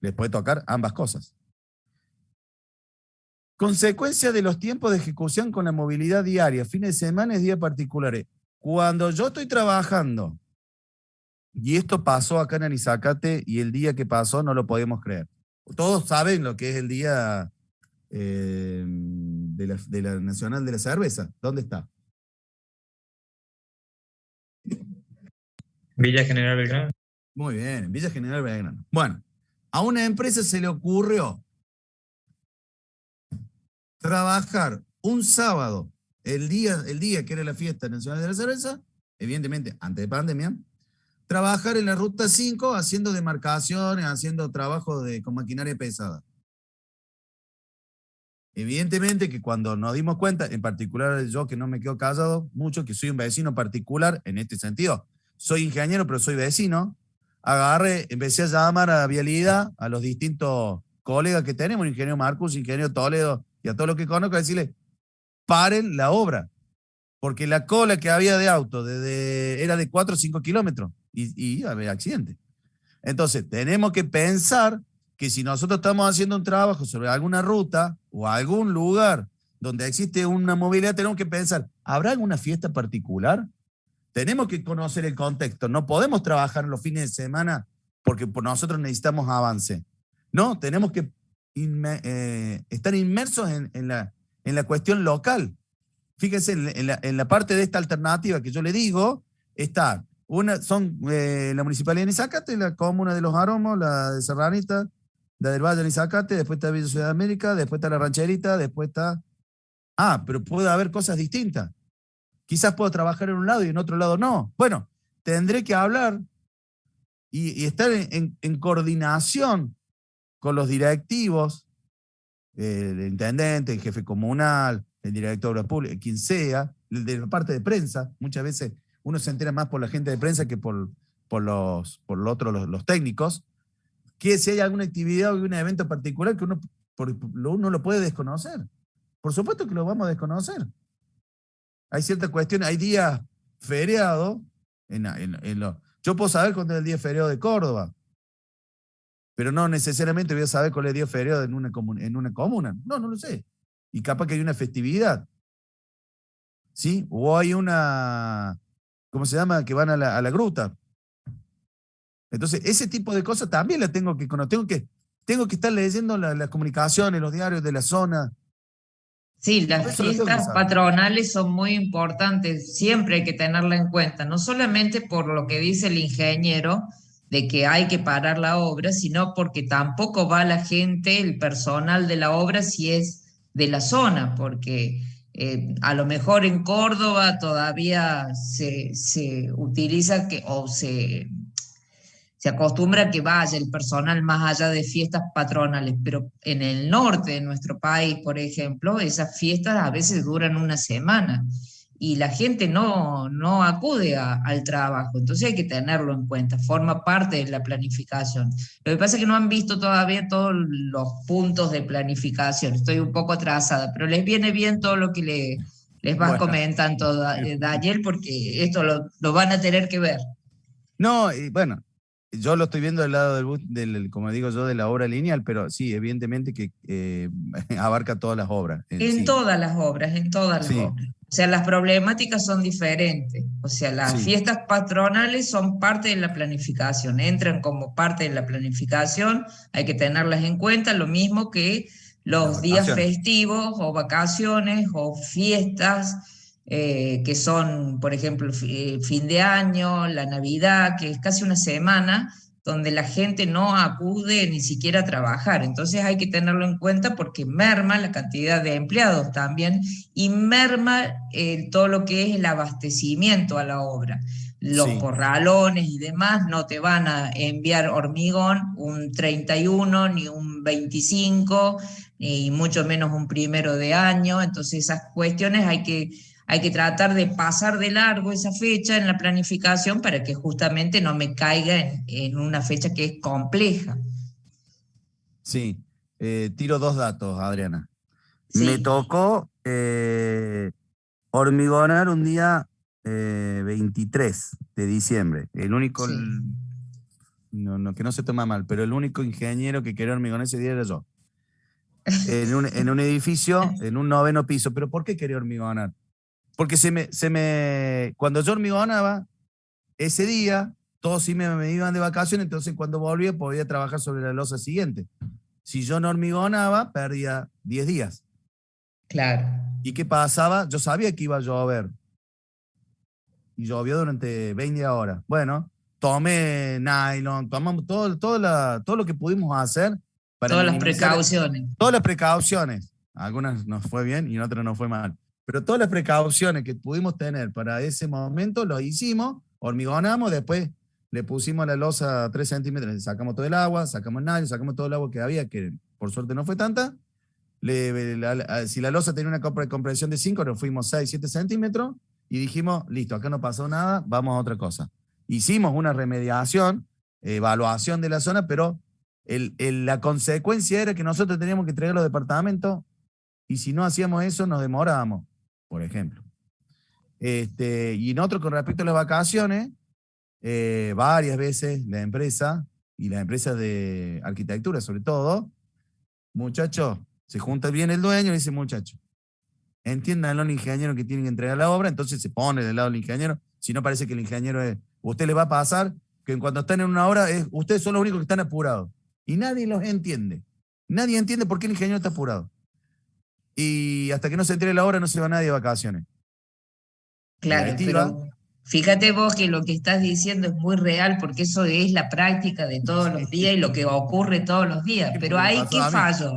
Les puede tocar ambas cosas. Consecuencia de los tiempos de ejecución con la movilidad diaria, fines de semana y días particulares. Cuando yo estoy trabajando, y esto pasó acá en Anisacate, y el día que pasó no lo podemos creer. Todos saben lo que es el día de la Nacional de la Cerveza. ¿Dónde está? Villa General Belgrano. Muy bien, en Villa General Belgrano. Bueno, a una empresa se le ocurrió trabajar un sábado, el día que era la fiesta nacional de la cerveza, evidentemente antes de pandemia, trabajar en la ruta 5 haciendo demarcaciones, haciendo trabajo con maquinaria pesada. Evidentemente que cuando nos dimos cuenta, en particular yo que no me quedo callado mucho, que soy un vecino particular en este sentido, soy ingeniero pero soy vecino, empecé a llamar a Vialidad, a los distintos colegas que tenemos, el ingeniero Marcus, el ingeniero Toledo y a todos los que conozco, a decirles, paren la obra, porque la cola que había de auto era de 4 o 5 kilómetros y había accidente. Entonces, tenemos que pensar que si nosotros estamos haciendo un trabajo sobre alguna ruta o algún lugar donde existe una movilidad, tenemos que pensar, ¿habrá alguna fiesta particular? Tenemos que conocer el contexto. No podemos trabajar los fines de semana porque nosotros necesitamos avance. No, tenemos que estar inmersos en la cuestión local. Fíjense, en la parte de esta alternativa que yo le digo, son la Municipalidad de Anisacate, la Comuna de Los Aromos, la de Serranita, la del Valle de Anisacate, después está Villa Ciudad de América, después está la Rancherita, después está... pero puede haber cosas distintas. Quizás puedo trabajar en un lado y en otro lado no. Bueno, tendré que hablar y estar en coordinación con los directivos, el intendente, el jefe comunal, el director de obras públicas, quien sea, el de la parte de prensa. Muchas veces uno se entera más por la gente de prensa que por los técnicos, que si hay alguna actividad o algún evento particular que uno lo puede desconocer. Por supuesto que lo vamos a desconocer. Hay ciertas cuestiones, hay días feriados. Yo puedo saber cuándo es el día feriado de Córdoba, pero no necesariamente voy a saber cuál es el día feriado en una comuna. No lo sé. Y capaz que hay una festividad. ¿Sí? O hay una, ¿cómo se llama? Que van a la gruta. Entonces, ese tipo de cosas también las tengo que conocer. Tengo que estar leyendo las comunicaciones, los diarios de la zona. Sí, las fiestas patronales son muy importantes, siempre hay que tenerla en cuenta, no solamente por lo que dice el ingeniero, de que hay que parar la obra, sino porque tampoco va la gente, el personal de la obra, si es de la zona, porque a lo mejor en Córdoba todavía se utiliza se acostumbra a que vaya el personal más allá de fiestas patronales, pero en el norte de nuestro país, por ejemplo, esas fiestas a veces duran una semana y la gente no acude al trabajo, entonces hay que tenerlo en cuenta, forma parte de la planificación. Lo que pasa es que no han visto todavía todos los puntos de planificación, estoy un poco atrasada, pero les viene bien todo lo que les vas comentando, Daniel, porque esto lo van a tener que ver. No, y bueno, yo lo estoy viendo del lado como digo yo, de la obra lineal, pero sí, evidentemente que abarca todas las obras. En todas las obras, en todas las obras. O sea, las problemáticas son diferentes. O sea, las fiestas patronales son parte de la planificación, entran como parte de la planificación, hay que tenerlas en cuenta, lo mismo que los días festivos o vacaciones o fiestas que son, por ejemplo, fin de año, la Navidad, que es casi una semana, donde la gente no acude ni siquiera a trabajar. Entonces hay que tenerlo en cuenta porque merma la cantidad de empleados también y merma todo lo que es el abastecimiento a la obra. Los Sí. corralones y demás no te van a enviar hormigón un 31 ni un 25 y mucho menos un 1 de año. Entonces esas cuestiones hay que tratar de pasar de largo esa fecha en la planificación para que justamente no me caiga en una fecha que es compleja. Sí, tiro 2 datos, Adriana. Sí. Me tocó hormigonar un día 23 de diciembre. El único, Sí. que no se toma mal, pero el único ingeniero que quería hormigonar ese día era yo. En un edificio, en un 9º piso. ¿Pero por qué quería hormigonar? Porque cuando yo hormigonaba, ese día, todos sí me iban de vacaciones, entonces cuando volvía podía trabajar sobre la losa siguiente. Si yo no hormigonaba, perdía 10 días. Claro. ¿Y qué pasaba? Yo sabía que iba a llover. Y llovió durante 20 horas. Bueno, tomé nylon, tomamos todo lo que pudimos hacer para Todas las minimizar precauciones. todas las precauciones. Algunas nos fue bien y en otras nos fue mal. Pero todas las precauciones que pudimos tener para ese momento lo hicimos, hormigonamos, después le pusimos la losa 3 centímetros, sacamos todo el agua, sacamos el nylon, sacamos todo el agua que había, que por suerte no fue tanta. Si la losa tenía una compresión de 5, nos fuimos 6, 7 centímetros y dijimos, listo, acá no pasó nada, vamos a otra cosa. Hicimos una remediación, evaluación de la zona, pero la consecuencia era que nosotros teníamos que entregar los departamentos y si no hacíamos eso nos demorábamos, por ejemplo. Y en otro, con respecto a las vacaciones, varias veces la empresa, y las empresas de arquitectura sobre todo, muchachos, se junta bien el dueño y dice, muchachos, entiendan al ingeniero que tienen que entregar la obra, entonces se pone del lado del ingeniero, si no parece que el ingeniero es, usted le va a pasar que cuando están en una obra, ustedes son los únicos que están apurados. Y nadie los entiende. Nadie entiende por qué el ingeniero está apurado. Y hasta que no se entregue la obra no se va nadie de vacaciones. Claro, pero fíjate vos que lo que estás diciendo es muy real porque eso es la práctica de todos los días y lo que ocurre todos los días. Pero ahí, ¿qué falló?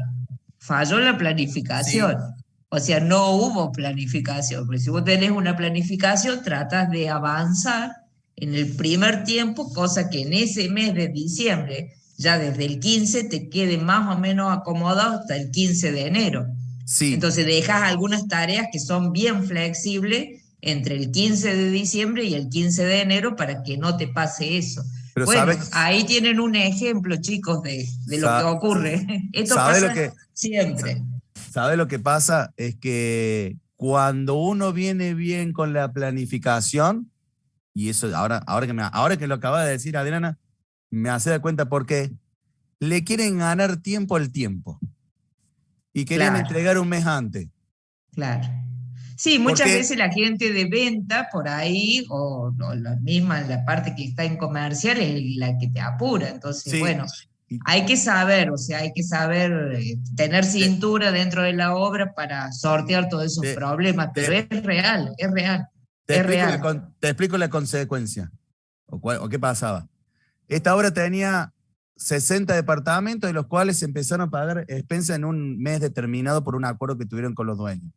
Falló la planificación. Sí. O sea, no hubo planificación. Porque si vos tenés una planificación, tratás de avanzar en el primer tiempo, cosa que en ese mes de diciembre, ya desde el 15, te quede más o menos acomodado hasta el 15 de enero. Sí. Entonces dejas algunas tareas que son bien flexibles entre el 15 de diciembre y el 15 de enero para que no te pase eso. Pero bueno, ahí tienen un ejemplo, chicos, de lo que ocurre. Esto pasa siempre. ¿Sabe lo que pasa? Es que cuando uno viene bien con la planificación, y eso ahora que lo acaba de decir Adriana, me hace dar cuenta por qué, le quieren ganar tiempo al tiempo. Y querían entregar un mes antes. Claro. Sí, muchas veces la gente de venta por ahí, o la misma, la parte que está en comercial, es la que te apura. Entonces, bueno, hay que saber, o sea, hay que saber tener cintura dentro de la obra para sortear todos esos problemas, pero es real, es real. Te explico la consecuencia, o qué pasaba. Esta obra tenía 60 departamentos, de los cuales se empezaron a pagar expensas en un mes determinado por un acuerdo que tuvieron con los dueños.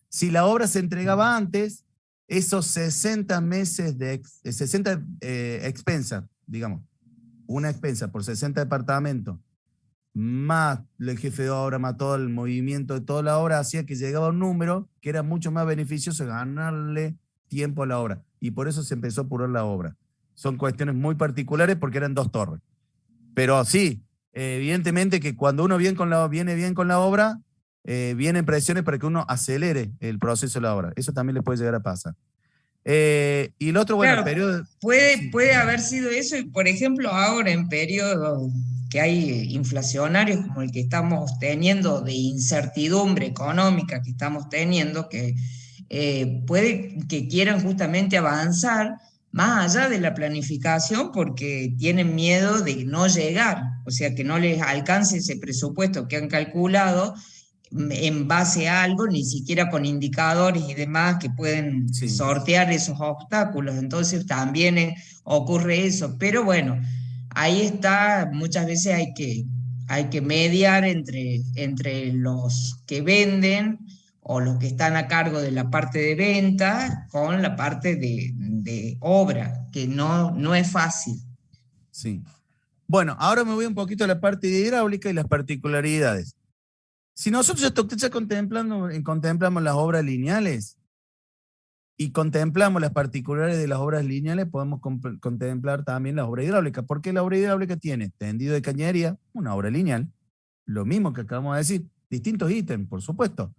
Si la obra se entregaba antes, esos 60 meses de 60 expensas, digamos, una expensa por 60 departamentos, más el jefe de obra, más todo el movimiento de toda la obra, hacía que llegaba a un número que era mucho más beneficioso ganarle tiempo a la obra. Y por eso se empezó a apurar la obra. Son cuestiones muy particulares porque eran 2 torres. Pero sí, evidentemente que cuando uno viene bien con la obra, vienen presiones para que uno acelere el proceso de la obra. Eso también le puede llegar a pasar. Y el otro, bueno, claro, periodo... Puede haber sido eso, y por ejemplo, ahora en periodos que hay inflacionarios como el que estamos teniendo, de incertidumbre económica que estamos teniendo, que puede que quieran justamente avanzar más allá de la planificación porque tienen miedo de no llegar, o sea, que no les alcance ese presupuesto que han calculado en base a algo, ni siquiera con indicadores y demás que pueden sortear esos obstáculos. Entonces también ocurre eso. Pero bueno, ahí está, muchas veces hay que mediar entre los que venden o los que están a cargo de la parte de venta con la parte de obra, que no es fácil. Sí. Bueno, ahora me voy un poquito a la parte de hidráulica y las particularidades. Si nosotros ya contemplamos las obras lineales y contemplamos las particularidades de las obras lineales, podemos contemplar también las obras hidráulicas, porque la obra hidráulica tiene tendido de cañería, una obra lineal, lo mismo que acabamos de decir, distintos ítems, por supuesto,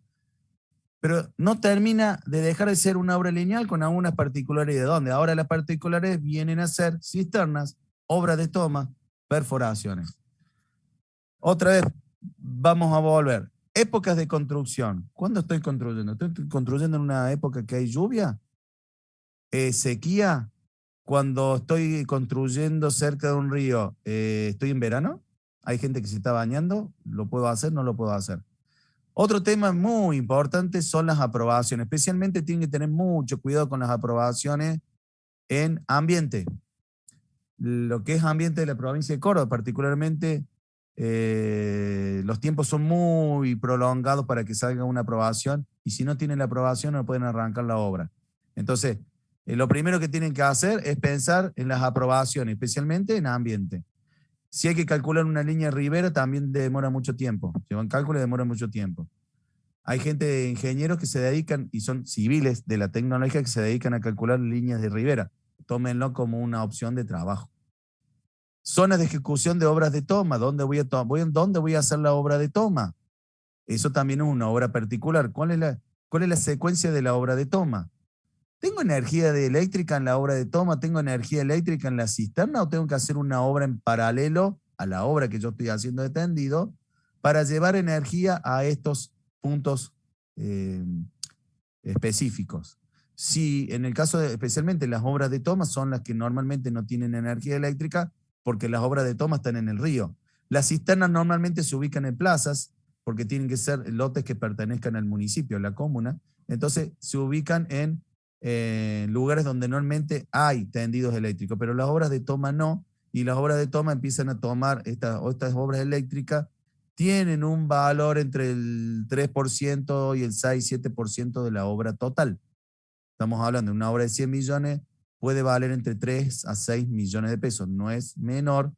pero no termina de dejar de ser una obra lineal con algunas particularidades, donde ahora las particularidades vienen a ser cisternas, obras de toma, perforaciones. Otra vez, vamos a volver. Épocas de construcción. ¿Cuándo estoy construyendo? ¿Estoy construyendo en una época que hay lluvia? ¿Sequía? Cuando estoy construyendo cerca de un río, ¿estoy en verano? ¿Hay gente que se está bañando? ¿Lo puedo hacer? ¿No lo puedo hacer? Otro tema muy importante son las aprobaciones. Especialmente tienen que tener mucho cuidado con las aprobaciones en ambiente. Lo que es ambiente de la provincia de Córdoba, particularmente, los tiempos son muy prolongados para que salga una aprobación, y si no tienen la aprobación no pueden arrancar la obra. Entonces, lo primero que tienen que hacer es pensar en las aprobaciones, especialmente en ambiente. Si hay que calcular una línea ribera, también demora mucho tiempo. Llevan cálculo y demora mucho tiempo. Hay gente de ingenieros que se dedican, y son civiles de la tecnología, que se dedican a calcular líneas de ribera. Tómenlo como una opción de trabajo. Zonas de ejecución de obras de toma. ¿Dónde voy a hacer la obra de toma? Eso también es una obra particular. ¿Cuál es la secuencia de la obra de toma? ¿Tengo energía eléctrica en la obra de toma? ¿Tengo energía eléctrica en la cisterna? ¿O tengo que hacer una obra en paralelo a la obra que yo estoy haciendo de tendido para llevar energía a estos puntos específicos? Si en el caso especialmente las obras de toma son las que normalmente no tienen energía eléctrica, porque las obras de toma están en el río. Las cisternas normalmente se ubican en plazas, porque tienen que ser lotes que pertenezcan al municipio, a la comuna. Entonces se ubican en lugares donde normalmente hay tendidos eléctricos, pero las obras de toma no, y las obras de toma empiezan a tomar estas obras eléctricas, tienen un valor entre el 3% y el 6-7% de la obra total. Estamos hablando de una obra de 100 millones, puede valer entre 3 a 6 millones de pesos. No es menor,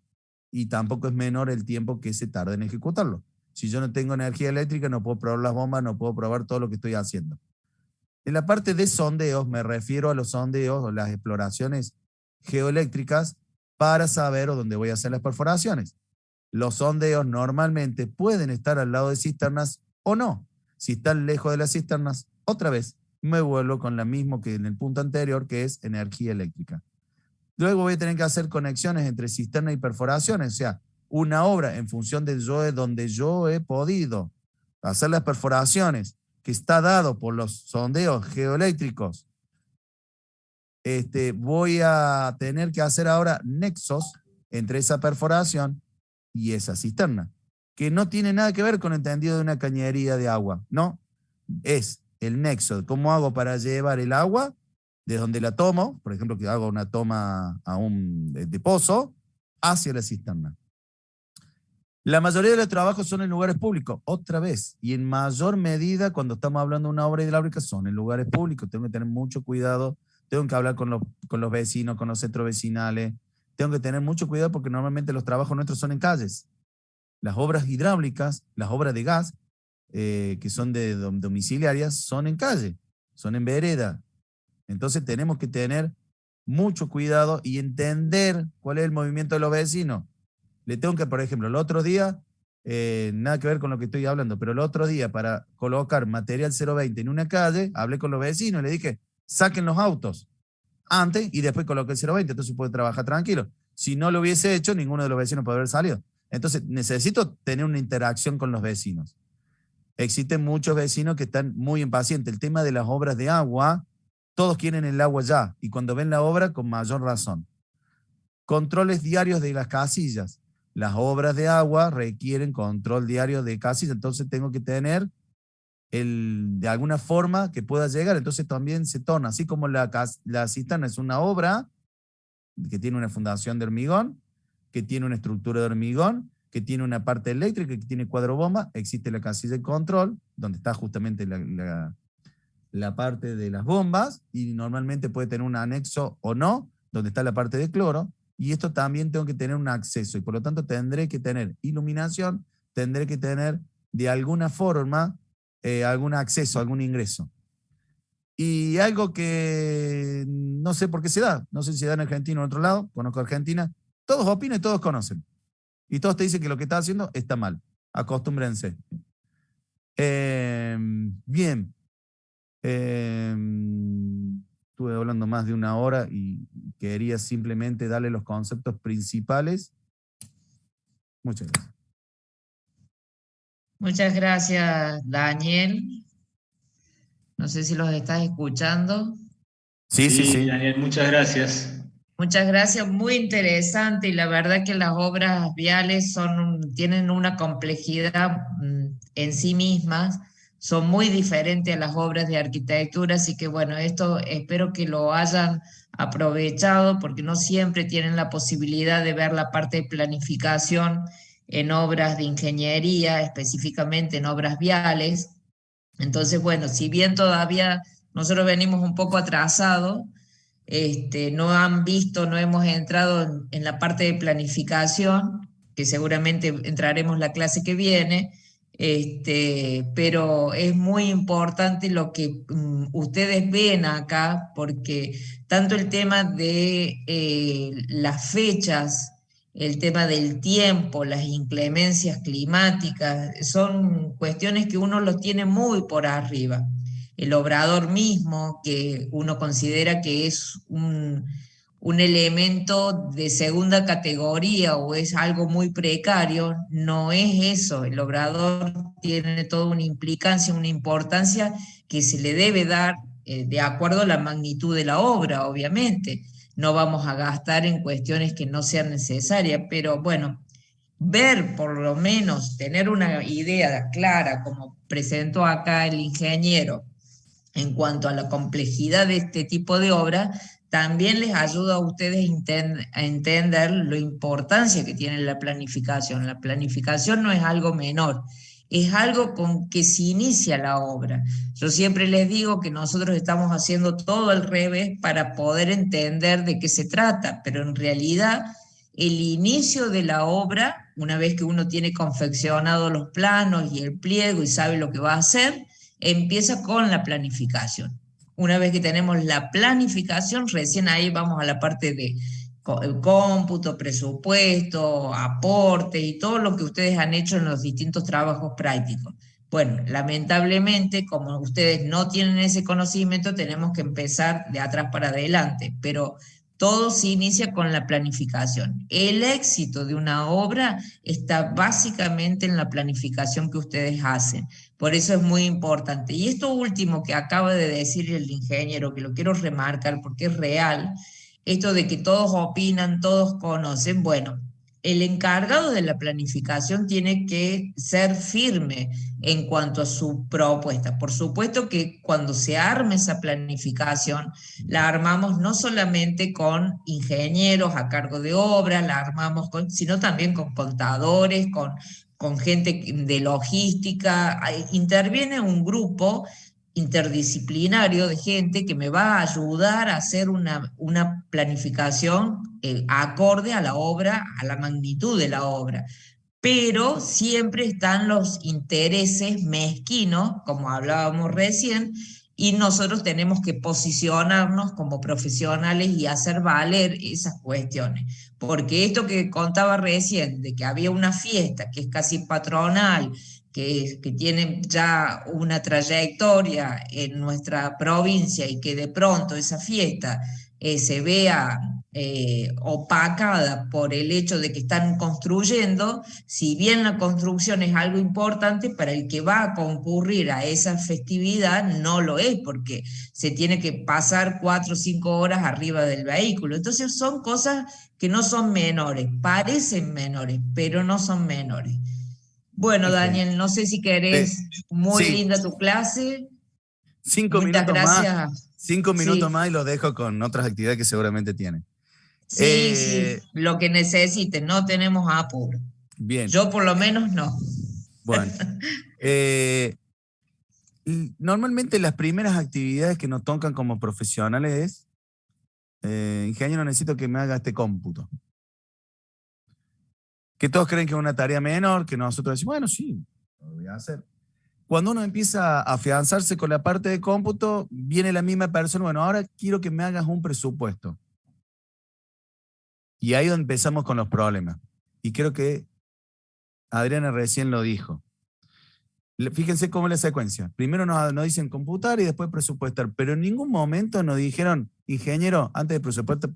y tampoco es menor el tiempo que se tarda en ejecutarlo. Si yo no tengo energía eléctrica, no puedo probar las bombas, no puedo probar todo lo que estoy haciendo. En la parte de sondeos, me refiero a los sondeos o las exploraciones geoeléctricas para saber dónde voy a hacer las perforaciones. Los sondeos normalmente pueden estar al lado de cisternas o no. Si están lejos de las cisternas, otra vez me vuelvo con la misma que en el punto anterior, que es energía eléctrica. Luego voy a tener que hacer conexiones entre cisterna y perforaciones, o sea, una obra en función de donde yo he podido hacer las perforaciones, que está dado por los sondeos geoeléctricos. Voy a tener que hacer ahora nexos entre esa perforación y esa cisterna, que no tiene nada que ver con el tendido de una cañería de agua, no, es el nexo de cómo hago para llevar el agua de donde la tomo, por ejemplo, que hago una toma de pozo, hacia la cisterna. La mayoría de los trabajos son en lugares públicos, otra vez, y en mayor medida cuando estamos hablando de una obra hidráulica son en lugares públicos. Tengo que tener mucho cuidado, tengo que hablar con los vecinos, con los centros vecinales, tengo que tener mucho cuidado porque normalmente los trabajos nuestros son en calles. Las obras hidráulicas, las obras de gas, que son de domiciliarias, son en calle, son en vereda. Entonces tenemos que tener mucho cuidado y entender cuál es el movimiento de los vecinos. Le tengo que, por ejemplo, el otro día, nada que ver con lo que estoy hablando, pero el otro día para colocar material 020 en una calle, hablé con los vecinos y le dije, saquen los autos antes y después coloqué el 020, entonces puede trabajar tranquilo. Si no lo hubiese hecho, ninguno de los vecinos puede haber salido. Entonces necesito tener una interacción con los vecinos. Existen muchos vecinos que están muy impacientes. El tema de las obras de agua, todos quieren el agua ya, y cuando ven la obra, con mayor razón. Controles diarios de las casillas. Las obras de agua requieren control diario de casillas, entonces tengo que tener de alguna forma que pueda llegar, entonces también se torna, así como la cisterna es una obra que tiene una fundación de hormigón, que tiene una estructura de hormigón, que tiene una parte eléctrica, que tiene cuadro bomba, existe la casilla de control, donde está justamente la parte de las bombas, y normalmente puede tener un anexo o no, donde está la parte de cloro, y esto también tengo que tener un acceso, y por lo tanto tendré que tener iluminación, tendré que tener de alguna forma algún acceso, algún ingreso. Y algo que no sé por qué se da, no sé si se da en Argentina o en otro lado, conozco Argentina, todos opinan y todos conocen. Y todos te dicen que lo que estás haciendo está mal. Acostúmbrense. Bien. Estuve hablando más de 1 hora y quería simplemente darle los conceptos principales. Muchas gracias. Muchas gracias, Daniel. No sé si los estás escuchando. Sí. Daniel, muchas gracias. Muchas gracias, muy interesante, y la verdad que las obras viales tienen una complejidad en sí mismas, son muy diferentes a las obras de arquitectura, así que bueno, esto espero que lo hayan aprovechado, porque no siempre tienen la posibilidad de ver la parte de planificación en obras de ingeniería, específicamente en obras viales. Entonces, bueno, si bien todavía nosotros venimos un poco atrasados, no han visto, no hemos entrado en la parte de planificación, que seguramente entraremos la clase que viene, pero es muy importante lo que ustedes ven acá, porque tanto el tema de las fechas, el tema del tiempo, las inclemencias climáticas, son cuestiones que uno los tiene muy por arriba. El obrador mismo, que uno considera que es un elemento de segunda categoría o es algo muy precario, no es eso. El obrador tiene toda una implicancia, una importancia que se le debe dar de acuerdo a la magnitud de la obra, obviamente. No vamos a gastar en cuestiones que no sean necesarias, pero bueno, ver por lo menos, tener una idea clara, como presentó acá el ingeniero, en cuanto a la complejidad de este tipo de obra, también les ayuda a ustedes a entender la importancia que tiene la planificación. La planificación no es algo menor, es algo con que se inicia la obra. Yo siempre les digo que nosotros estamos haciendo todo al revés para poder entender de qué se trata, pero en realidad el inicio de la obra, una vez que uno tiene confeccionado los planos y el pliego y sabe lo que va a hacer, empieza con la planificación. Una vez que tenemos la planificación, recién ahí vamos a la parte de el cómputo, presupuesto, aporte y todo lo que ustedes han hecho en los distintos trabajos prácticos. Bueno, lamentablemente, como ustedes no tienen ese conocimiento, tenemos que empezar de atrás para adelante, pero todo se inicia con la planificación. El éxito de una obra está básicamente en la planificación que ustedes hacen. Por eso es muy importante. Y esto último que acaba de decir el ingeniero, que lo quiero remarcar porque es real, esto de que todos opinan, todos conocen, bueno, el encargado de la planificación tiene que ser firme en cuanto a su propuesta. Por supuesto que cuando se arme esa planificación, la armamos no solamente con ingenieros a cargo de obra, la armamos sino también con contadores, con gente de logística. Interviene un grupo interdisciplinario de gente que me va a ayudar a hacer una planificación acorde a la obra, a la magnitud de la obra. Pero siempre están los intereses mezquinos, como hablábamos recién, y nosotros tenemos que posicionarnos como profesionales y hacer valer esas cuestiones. Porque esto que contaba recién, de que había una fiesta que es casi patronal, que tiene ya una trayectoria en nuestra provincia y que de pronto esa fiesta se vea opacada por el hecho de que están construyendo, si bien la construcción es algo importante, para el que va a concurrir a esa festividad no lo es, porque se tiene que pasar 4 o 5 horas arriba del vehículo. Entonces son cosas que no son menores, parecen menores, pero no son menores. Bueno, Daniel, no sé si querés, muy linda tu clase. 5 Muchas minutos gracias. más. 5 minutos Sí. más y los dejo con otras actividades que seguramente tienen. Sí, sí, lo que necesiten, no tenemos apuro. Bien. Yo por lo menos no. Bueno. Normalmente las primeras actividades que nos tocan como profesionales es, ingeniero, necesito que me haga este cómputo. Que todos creen que es una tarea menor, que nosotros decimos, bueno, sí, lo voy a hacer. Cuando uno empieza a afianzarse con la parte de cómputo, viene la misma persona, bueno, ahora quiero que me hagas un presupuesto. Y ahí es donde empezamos con los problemas. Y creo que Adriana recién lo dijo. Fíjense cómo es la secuencia. Primero nos dicen computar y después presupuestar, pero en ningún momento nos dijeron, ingeniero, antes de presupuestar,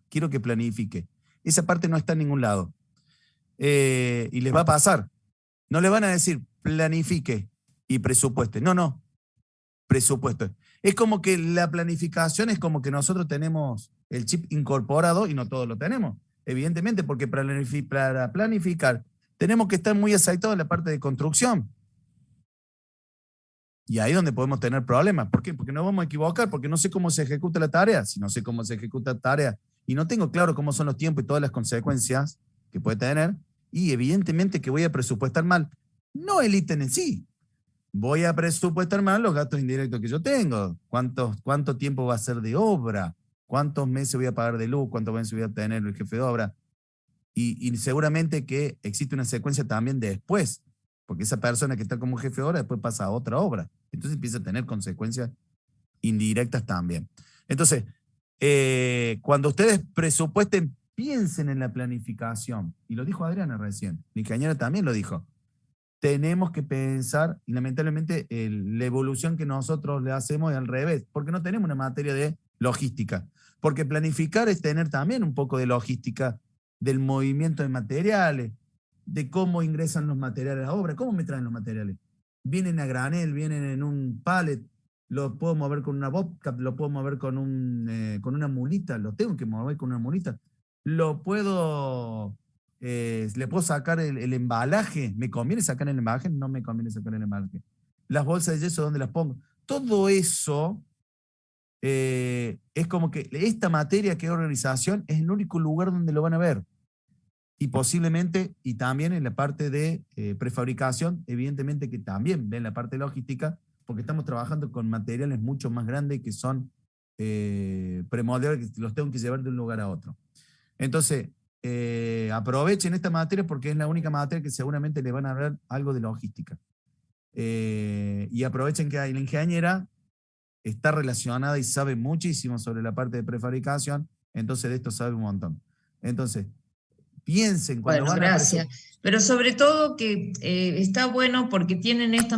quiero que planifique. Esa parte no está en ningún lado. Y les va a pasar. No le van a decir planifique y presupueste. No, presupuesto. Es como que la planificación es como que nosotros tenemos el chip incorporado y no todos lo tenemos. Evidentemente, porque para planificar tenemos que estar muy aceitados en la parte de construcción. Y ahí es donde podemos tener problemas. ¿Por qué? Porque nos vamos a equivocar, porque no sé cómo se ejecuta la tarea. Si no sé cómo se ejecuta la tarea y no tengo claro cómo son los tiempos y todas las consecuencias que puede tener, y evidentemente que voy a presupuestar mal, no el ítem en sí. Voy a presupuestar mal los gastos indirectos que yo tengo. ¿Cuánto tiempo va a ser de obra? ¿Cuántos meses voy a pagar de luz? ¿Cuántos meses voy a tener el jefe de obra? Y seguramente que existe una secuencia también de después, porque esa persona que está como jefe de obra después pasa a otra obra. Entonces empieza a tener consecuencias indirectas también. Entonces, cuando ustedes presupuesten, piensen en la planificación. Y lo dijo Adriana recién, la ingeniera también lo dijo. Tenemos que pensar, y lamentablemente la evolución que nosotros le hacemos es al revés, porque no tenemos una materia de logística. Porque planificar es tener también un poco de logística del movimiento de materiales, de cómo ingresan los materiales a la obra. ¿Cómo me traen los materiales? Vienen a granel, vienen en un pallet, lo puedo mover con una bobcat, lo puedo mover con una mulita, lo tengo que mover con una mulita. Lo puedo, le puedo sacar el embalaje. ¿Me conviene sacar el embalaje? No me conviene sacar el embalaje. Las bolsas de yeso, ¿dónde las pongo? Todo eso es como que esta materia que es organización es el único lugar donde lo van a ver. Y posiblemente, y también en la parte de prefabricación, evidentemente que también ven la parte logística, porque estamos trabajando con materiales mucho más grandes que son premoldeables, que los tengo que llevar de un lugar a otro. Entonces, aprovechen esta materia porque es la única materia que seguramente le van a dar algo de logística. Y aprovechen que la ingeniera está relacionada y sabe muchísimo sobre la parte de prefabricación, entonces de esto sabe un montón. Entonces, piensen cuando bueno, gracias. Pero sobre todo que está bueno porque tienen esta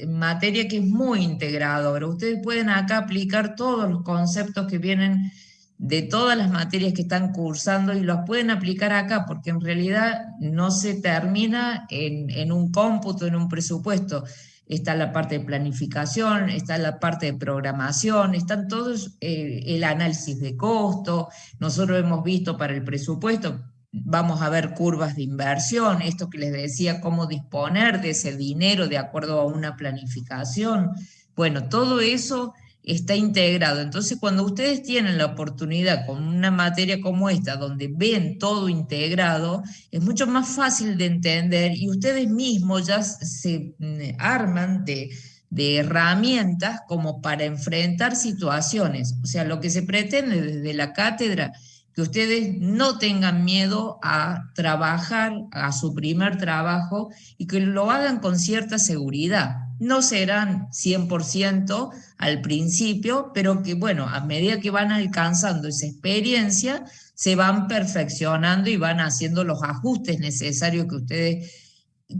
materia que es muy integradora. Ustedes pueden acá aplicar todos los conceptos que vienen de todas las materias que están cursando y los pueden aplicar acá, porque en realidad no se termina en un cómputo, en un presupuesto. Está la parte de planificación, está la parte de programación, están todos el análisis de costo. Nosotros hemos visto para el presupuesto, vamos a ver curvas de inversión, esto que les decía, cómo disponer de ese dinero de acuerdo a una planificación. Bueno, todo eso está integrado. Entonces, cuando ustedes tienen la oportunidad con una materia como esta, donde ven todo integrado, es mucho más fácil de entender y ustedes mismos ya se arman de herramientas como para enfrentar situaciones. O sea, lo que se pretende desde la cátedra, que ustedes no tengan miedo a trabajar, a su primer trabajo, y que lo hagan con cierta seguridad. No serán 100% al principio, pero que bueno, a medida que van alcanzando esa experiencia, se van perfeccionando y van haciendo los ajustes necesarios que ustedes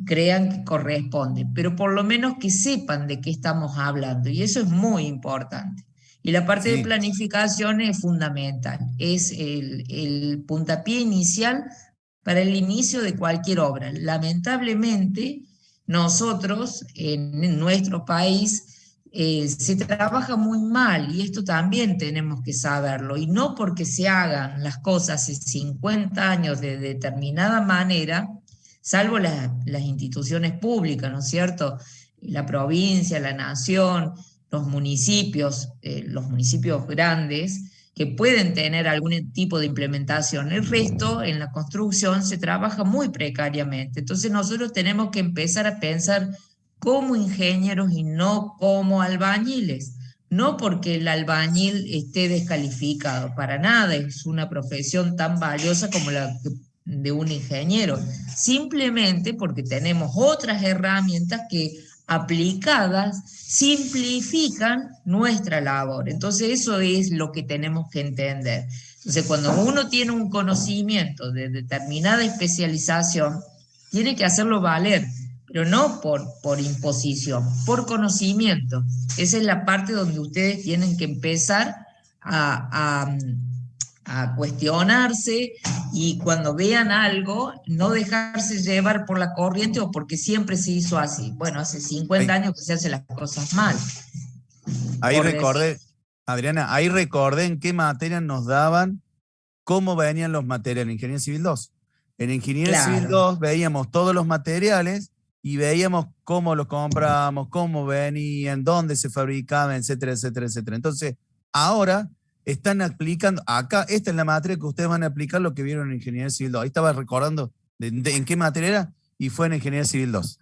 crean que corresponden, pero por lo menos que sepan de qué estamos hablando, y eso es muy importante. Y la parte de planificación es fundamental, es el puntapié inicial para el inicio de cualquier obra. Lamentablemente, nosotros en nuestro país se trabaja muy mal, y esto también tenemos que saberlo, y no porque se hagan las cosas hace 50 años de determinada manera, salvo las instituciones públicas, ¿no es cierto? La provincia, la nación, los municipios grandes, que pueden tener algún tipo de implementación. El resto, en la construcción, se trabaja muy precariamente. Entonces nosotros tenemos que empezar a pensar como ingenieros y no como albañiles. No porque el albañil esté descalificado, para nada, es una profesión tan valiosa como la de un ingeniero, simplemente porque tenemos otras herramientas que aplicadas simplifican nuestra labor. Entonces eso es lo que tenemos que entender. Entonces cuando uno tiene un conocimiento de determinada especialización, tiene que hacerlo valer, pero no por imposición, por conocimiento. Esa es la parte donde ustedes tienen que empezar a cuestionarse, y cuando vean algo, no dejarse llevar por la corriente o porque siempre se hizo así. Bueno, hace 50 años que se hacen las cosas mal. Ahí recordé, Adriana, ahí recordé en qué materias nos daban, cómo venían los materiales en Ingeniería Civil 2. En Ingeniería Civil 2 veíamos todos los materiales y veíamos cómo los comprábamos, cómo venían, dónde se fabricaban, etcétera, etcétera, etcétera. Entonces, ahora están aplicando, acá, esta es la materia que ustedes van a aplicar lo que vieron en Ingeniería Civil 2. Ahí estaba recordando en qué materia era y fue en Ingeniería Civil 2.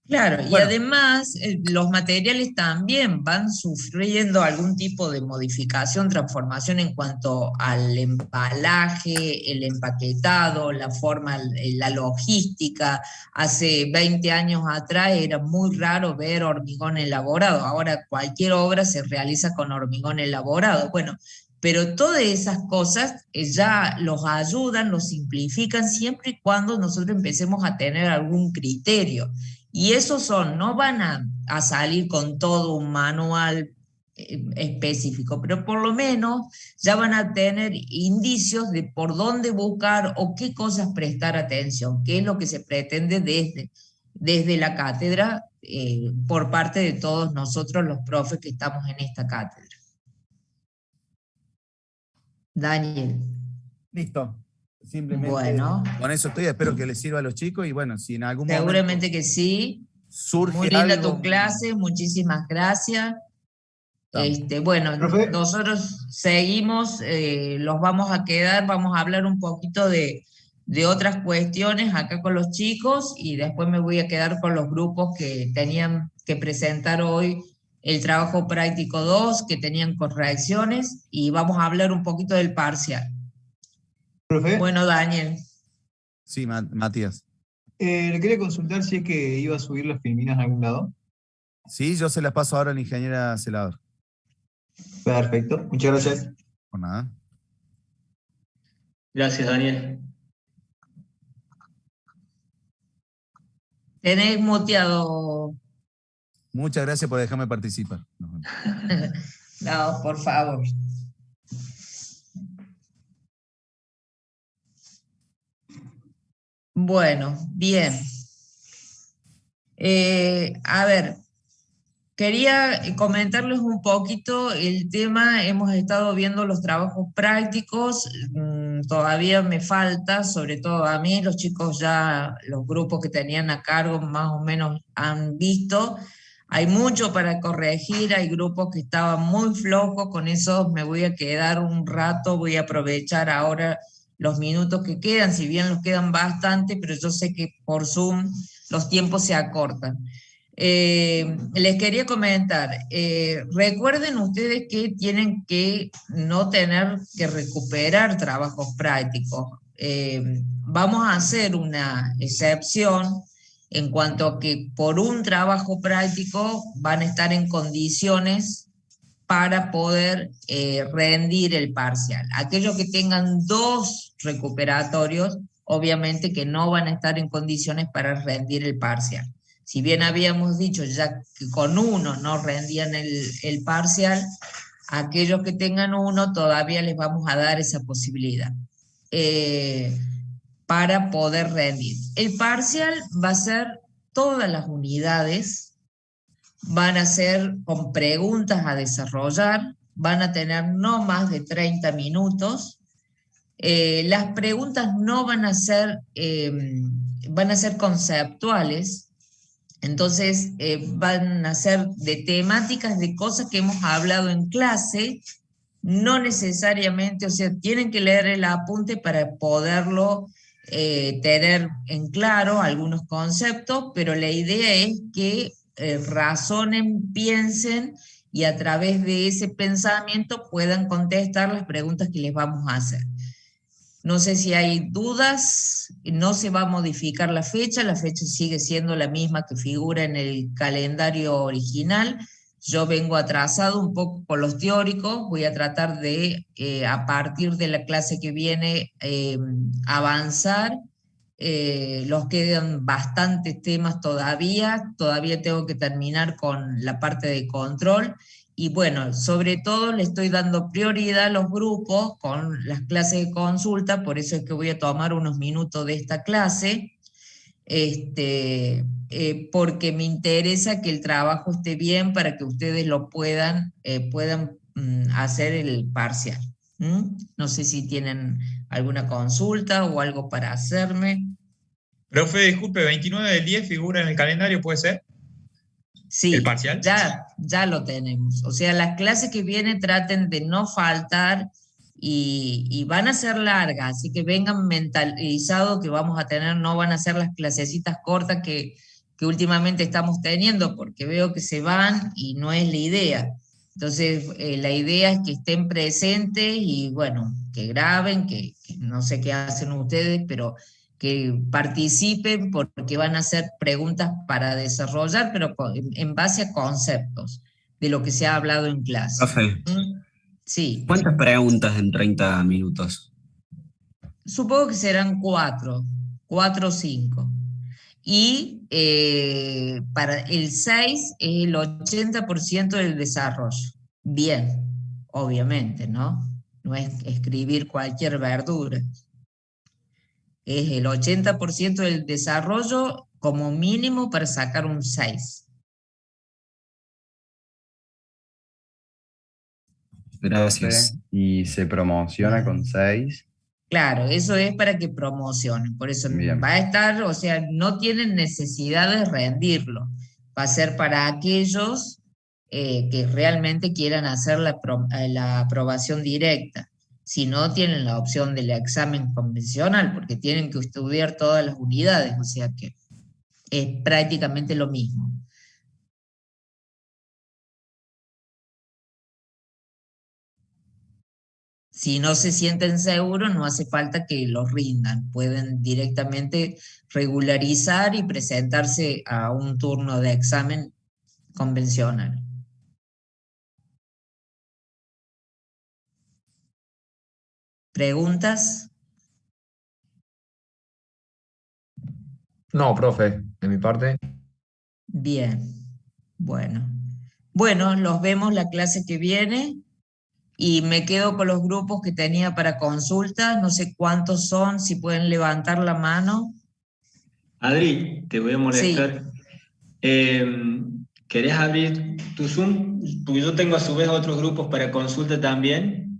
Claro, bueno, y además los materiales también van sufriendo algún tipo de modificación, transformación en cuanto al embalaje, el empaquetado, la forma, la logística. Hace 20 años atrás era muy raro ver hormigón elaborado, ahora cualquier obra se realiza con hormigón elaborado. Bueno, pero todas esas cosas ya los ayudan, los simplifican siempre y cuando nosotros empecemos a tener algún criterio. Y esos no van a salir con todo un manual específico, pero por lo menos ya van a tener indicios de por dónde buscar o qué cosas prestar atención, qué es lo que se pretende desde la cátedra por parte de todos nosotros los profes que estamos en esta cátedra. Daniel. Listo. Simplemente bueno, con eso estoy, espero que les sirva a los chicos y bueno, si en algún momento seguramente que sí. Surge muy linda algo, tu clase, muchísimas gracias. Bueno, Profe. nosotros seguimos, los vamos a quedar, vamos a hablar un poquito de otras cuestiones acá con los chicos y después me voy a quedar con los grupos que tenían que presentar hoy el trabajo práctico 2, que tenían correcciones, y vamos a hablar un poquito del parcial. Profe. Bueno, Daniel. Sí, Matías. Le quería consultar si es que iba a subir las filminas a algún lado. Sí, yo se las paso ahora a la ingeniera Celador. Perfecto, muchas gracias. Por nada. Gracias, Daniel. Tenés muteado. Muchas gracias por dejarme participar. No, por favor. Bueno, bien. A ver, quería comentarles un poquito el tema. Hemos estado viendo los trabajos prácticos, todavía me falta, sobre todo a mí, los chicos ya, los grupos que tenían a cargo más o menos han visto. Hay mucho para corregir, hay grupos que estaban muy flojos, con eso me voy a quedar un rato, voy a aprovechar ahora los minutos que quedan, si bien los quedan bastante, pero yo sé que por Zoom los tiempos se acortan. Les quería comentar, recuerden ustedes que tienen que no tener que recuperar trabajos prácticos. Vamos a hacer una excepción en cuanto a que por un trabajo práctico van a estar en condiciones para poder rendir el parcial. Aquellos que tengan 2 recuperatorios, obviamente que no van a estar en condiciones para rendir el parcial. Si bien habíamos dicho ya que con 1 no rendían el parcial, aquellos que tengan 1 todavía les vamos a dar esa posibilidad para poder rendir. El parcial va a ser todas las unidades, van a ser con preguntas a desarrollar, van a tener no más de 30 minutos. Las preguntas no van a ser conceptuales, entonces van a ser de temáticas de cosas que hemos hablado en clase, No necesariamente, o sea, tienen que leer el apunte para poderlo tener en claro algunos conceptos, pero la idea es que razonen, piensen y a través de ese pensamiento puedan contestar las preguntas que les vamos a hacer. No sé si hay dudas, no se va a modificar la fecha sigue siendo la misma que figura en el calendario original. Yo vengo atrasado un poco con los teóricos, voy a tratar de, a partir de la clase que viene, avanzar. Los quedan bastantes temas todavía tengo que terminar con la parte de control. Y bueno, sobre todo le estoy dando prioridad a los grupos con las clases de consulta, por eso es que voy a tomar unos minutos de esta clase, porque me interesa que el trabajo esté bien para que ustedes lo puedan hacer el parcial. No sé si tienen alguna consulta o algo para hacerme. Profe, disculpe, 29/10 figura en el calendario, ¿puede ser? Sí, ¿El parcial? ya lo tenemos. O sea, las clases que vienen traten de no faltar y van a ser largas, así que vengan mentalizados que vamos a tener, no van a ser las clasecitas cortas que últimamente estamos teniendo, porque veo que se van y no es la idea. Entonces, la idea es que estén presentes y bueno, que graben, que no sé qué hacen ustedes, pero que participen porque van a hacer preguntas para desarrollar, pero en base a conceptos de lo que se ha hablado en clase. Profe, Sí. ¿cuántas preguntas en 30 minutos? Supongo que serán 4 o 5. Y para el 6 es el 80% del desarrollo. Bien, obviamente, ¿no? No es escribir cualquier verdura. Es el 80% del desarrollo como mínimo para sacar un 6. Gracias. Y se promociona con 6. Claro, eso es para que promocionen. Por eso Bien. va a estar, o sea, no tienen necesidad de rendirlo. Va a ser para aquellos que realmente quieran hacer la aprobación directa. Si no, tienen la opción del examen convencional, porque tienen que estudiar todas las unidades, o sea que es prácticamente lo mismo. Si no se sienten seguros, no hace falta que los rindan. Pueden directamente regularizar y presentarse a un turno de examen convencional. ¿Preguntas? No, profe, de mi parte. Bien, bueno. Bueno, los vemos la clase que viene y me quedo con los grupos que tenía para consulta. No sé cuántos son, si pueden levantar la mano. Adri, te voy a molestar. ¿Querés abrir tu Zoom? Porque yo tengo a su vez otros grupos para consulta también.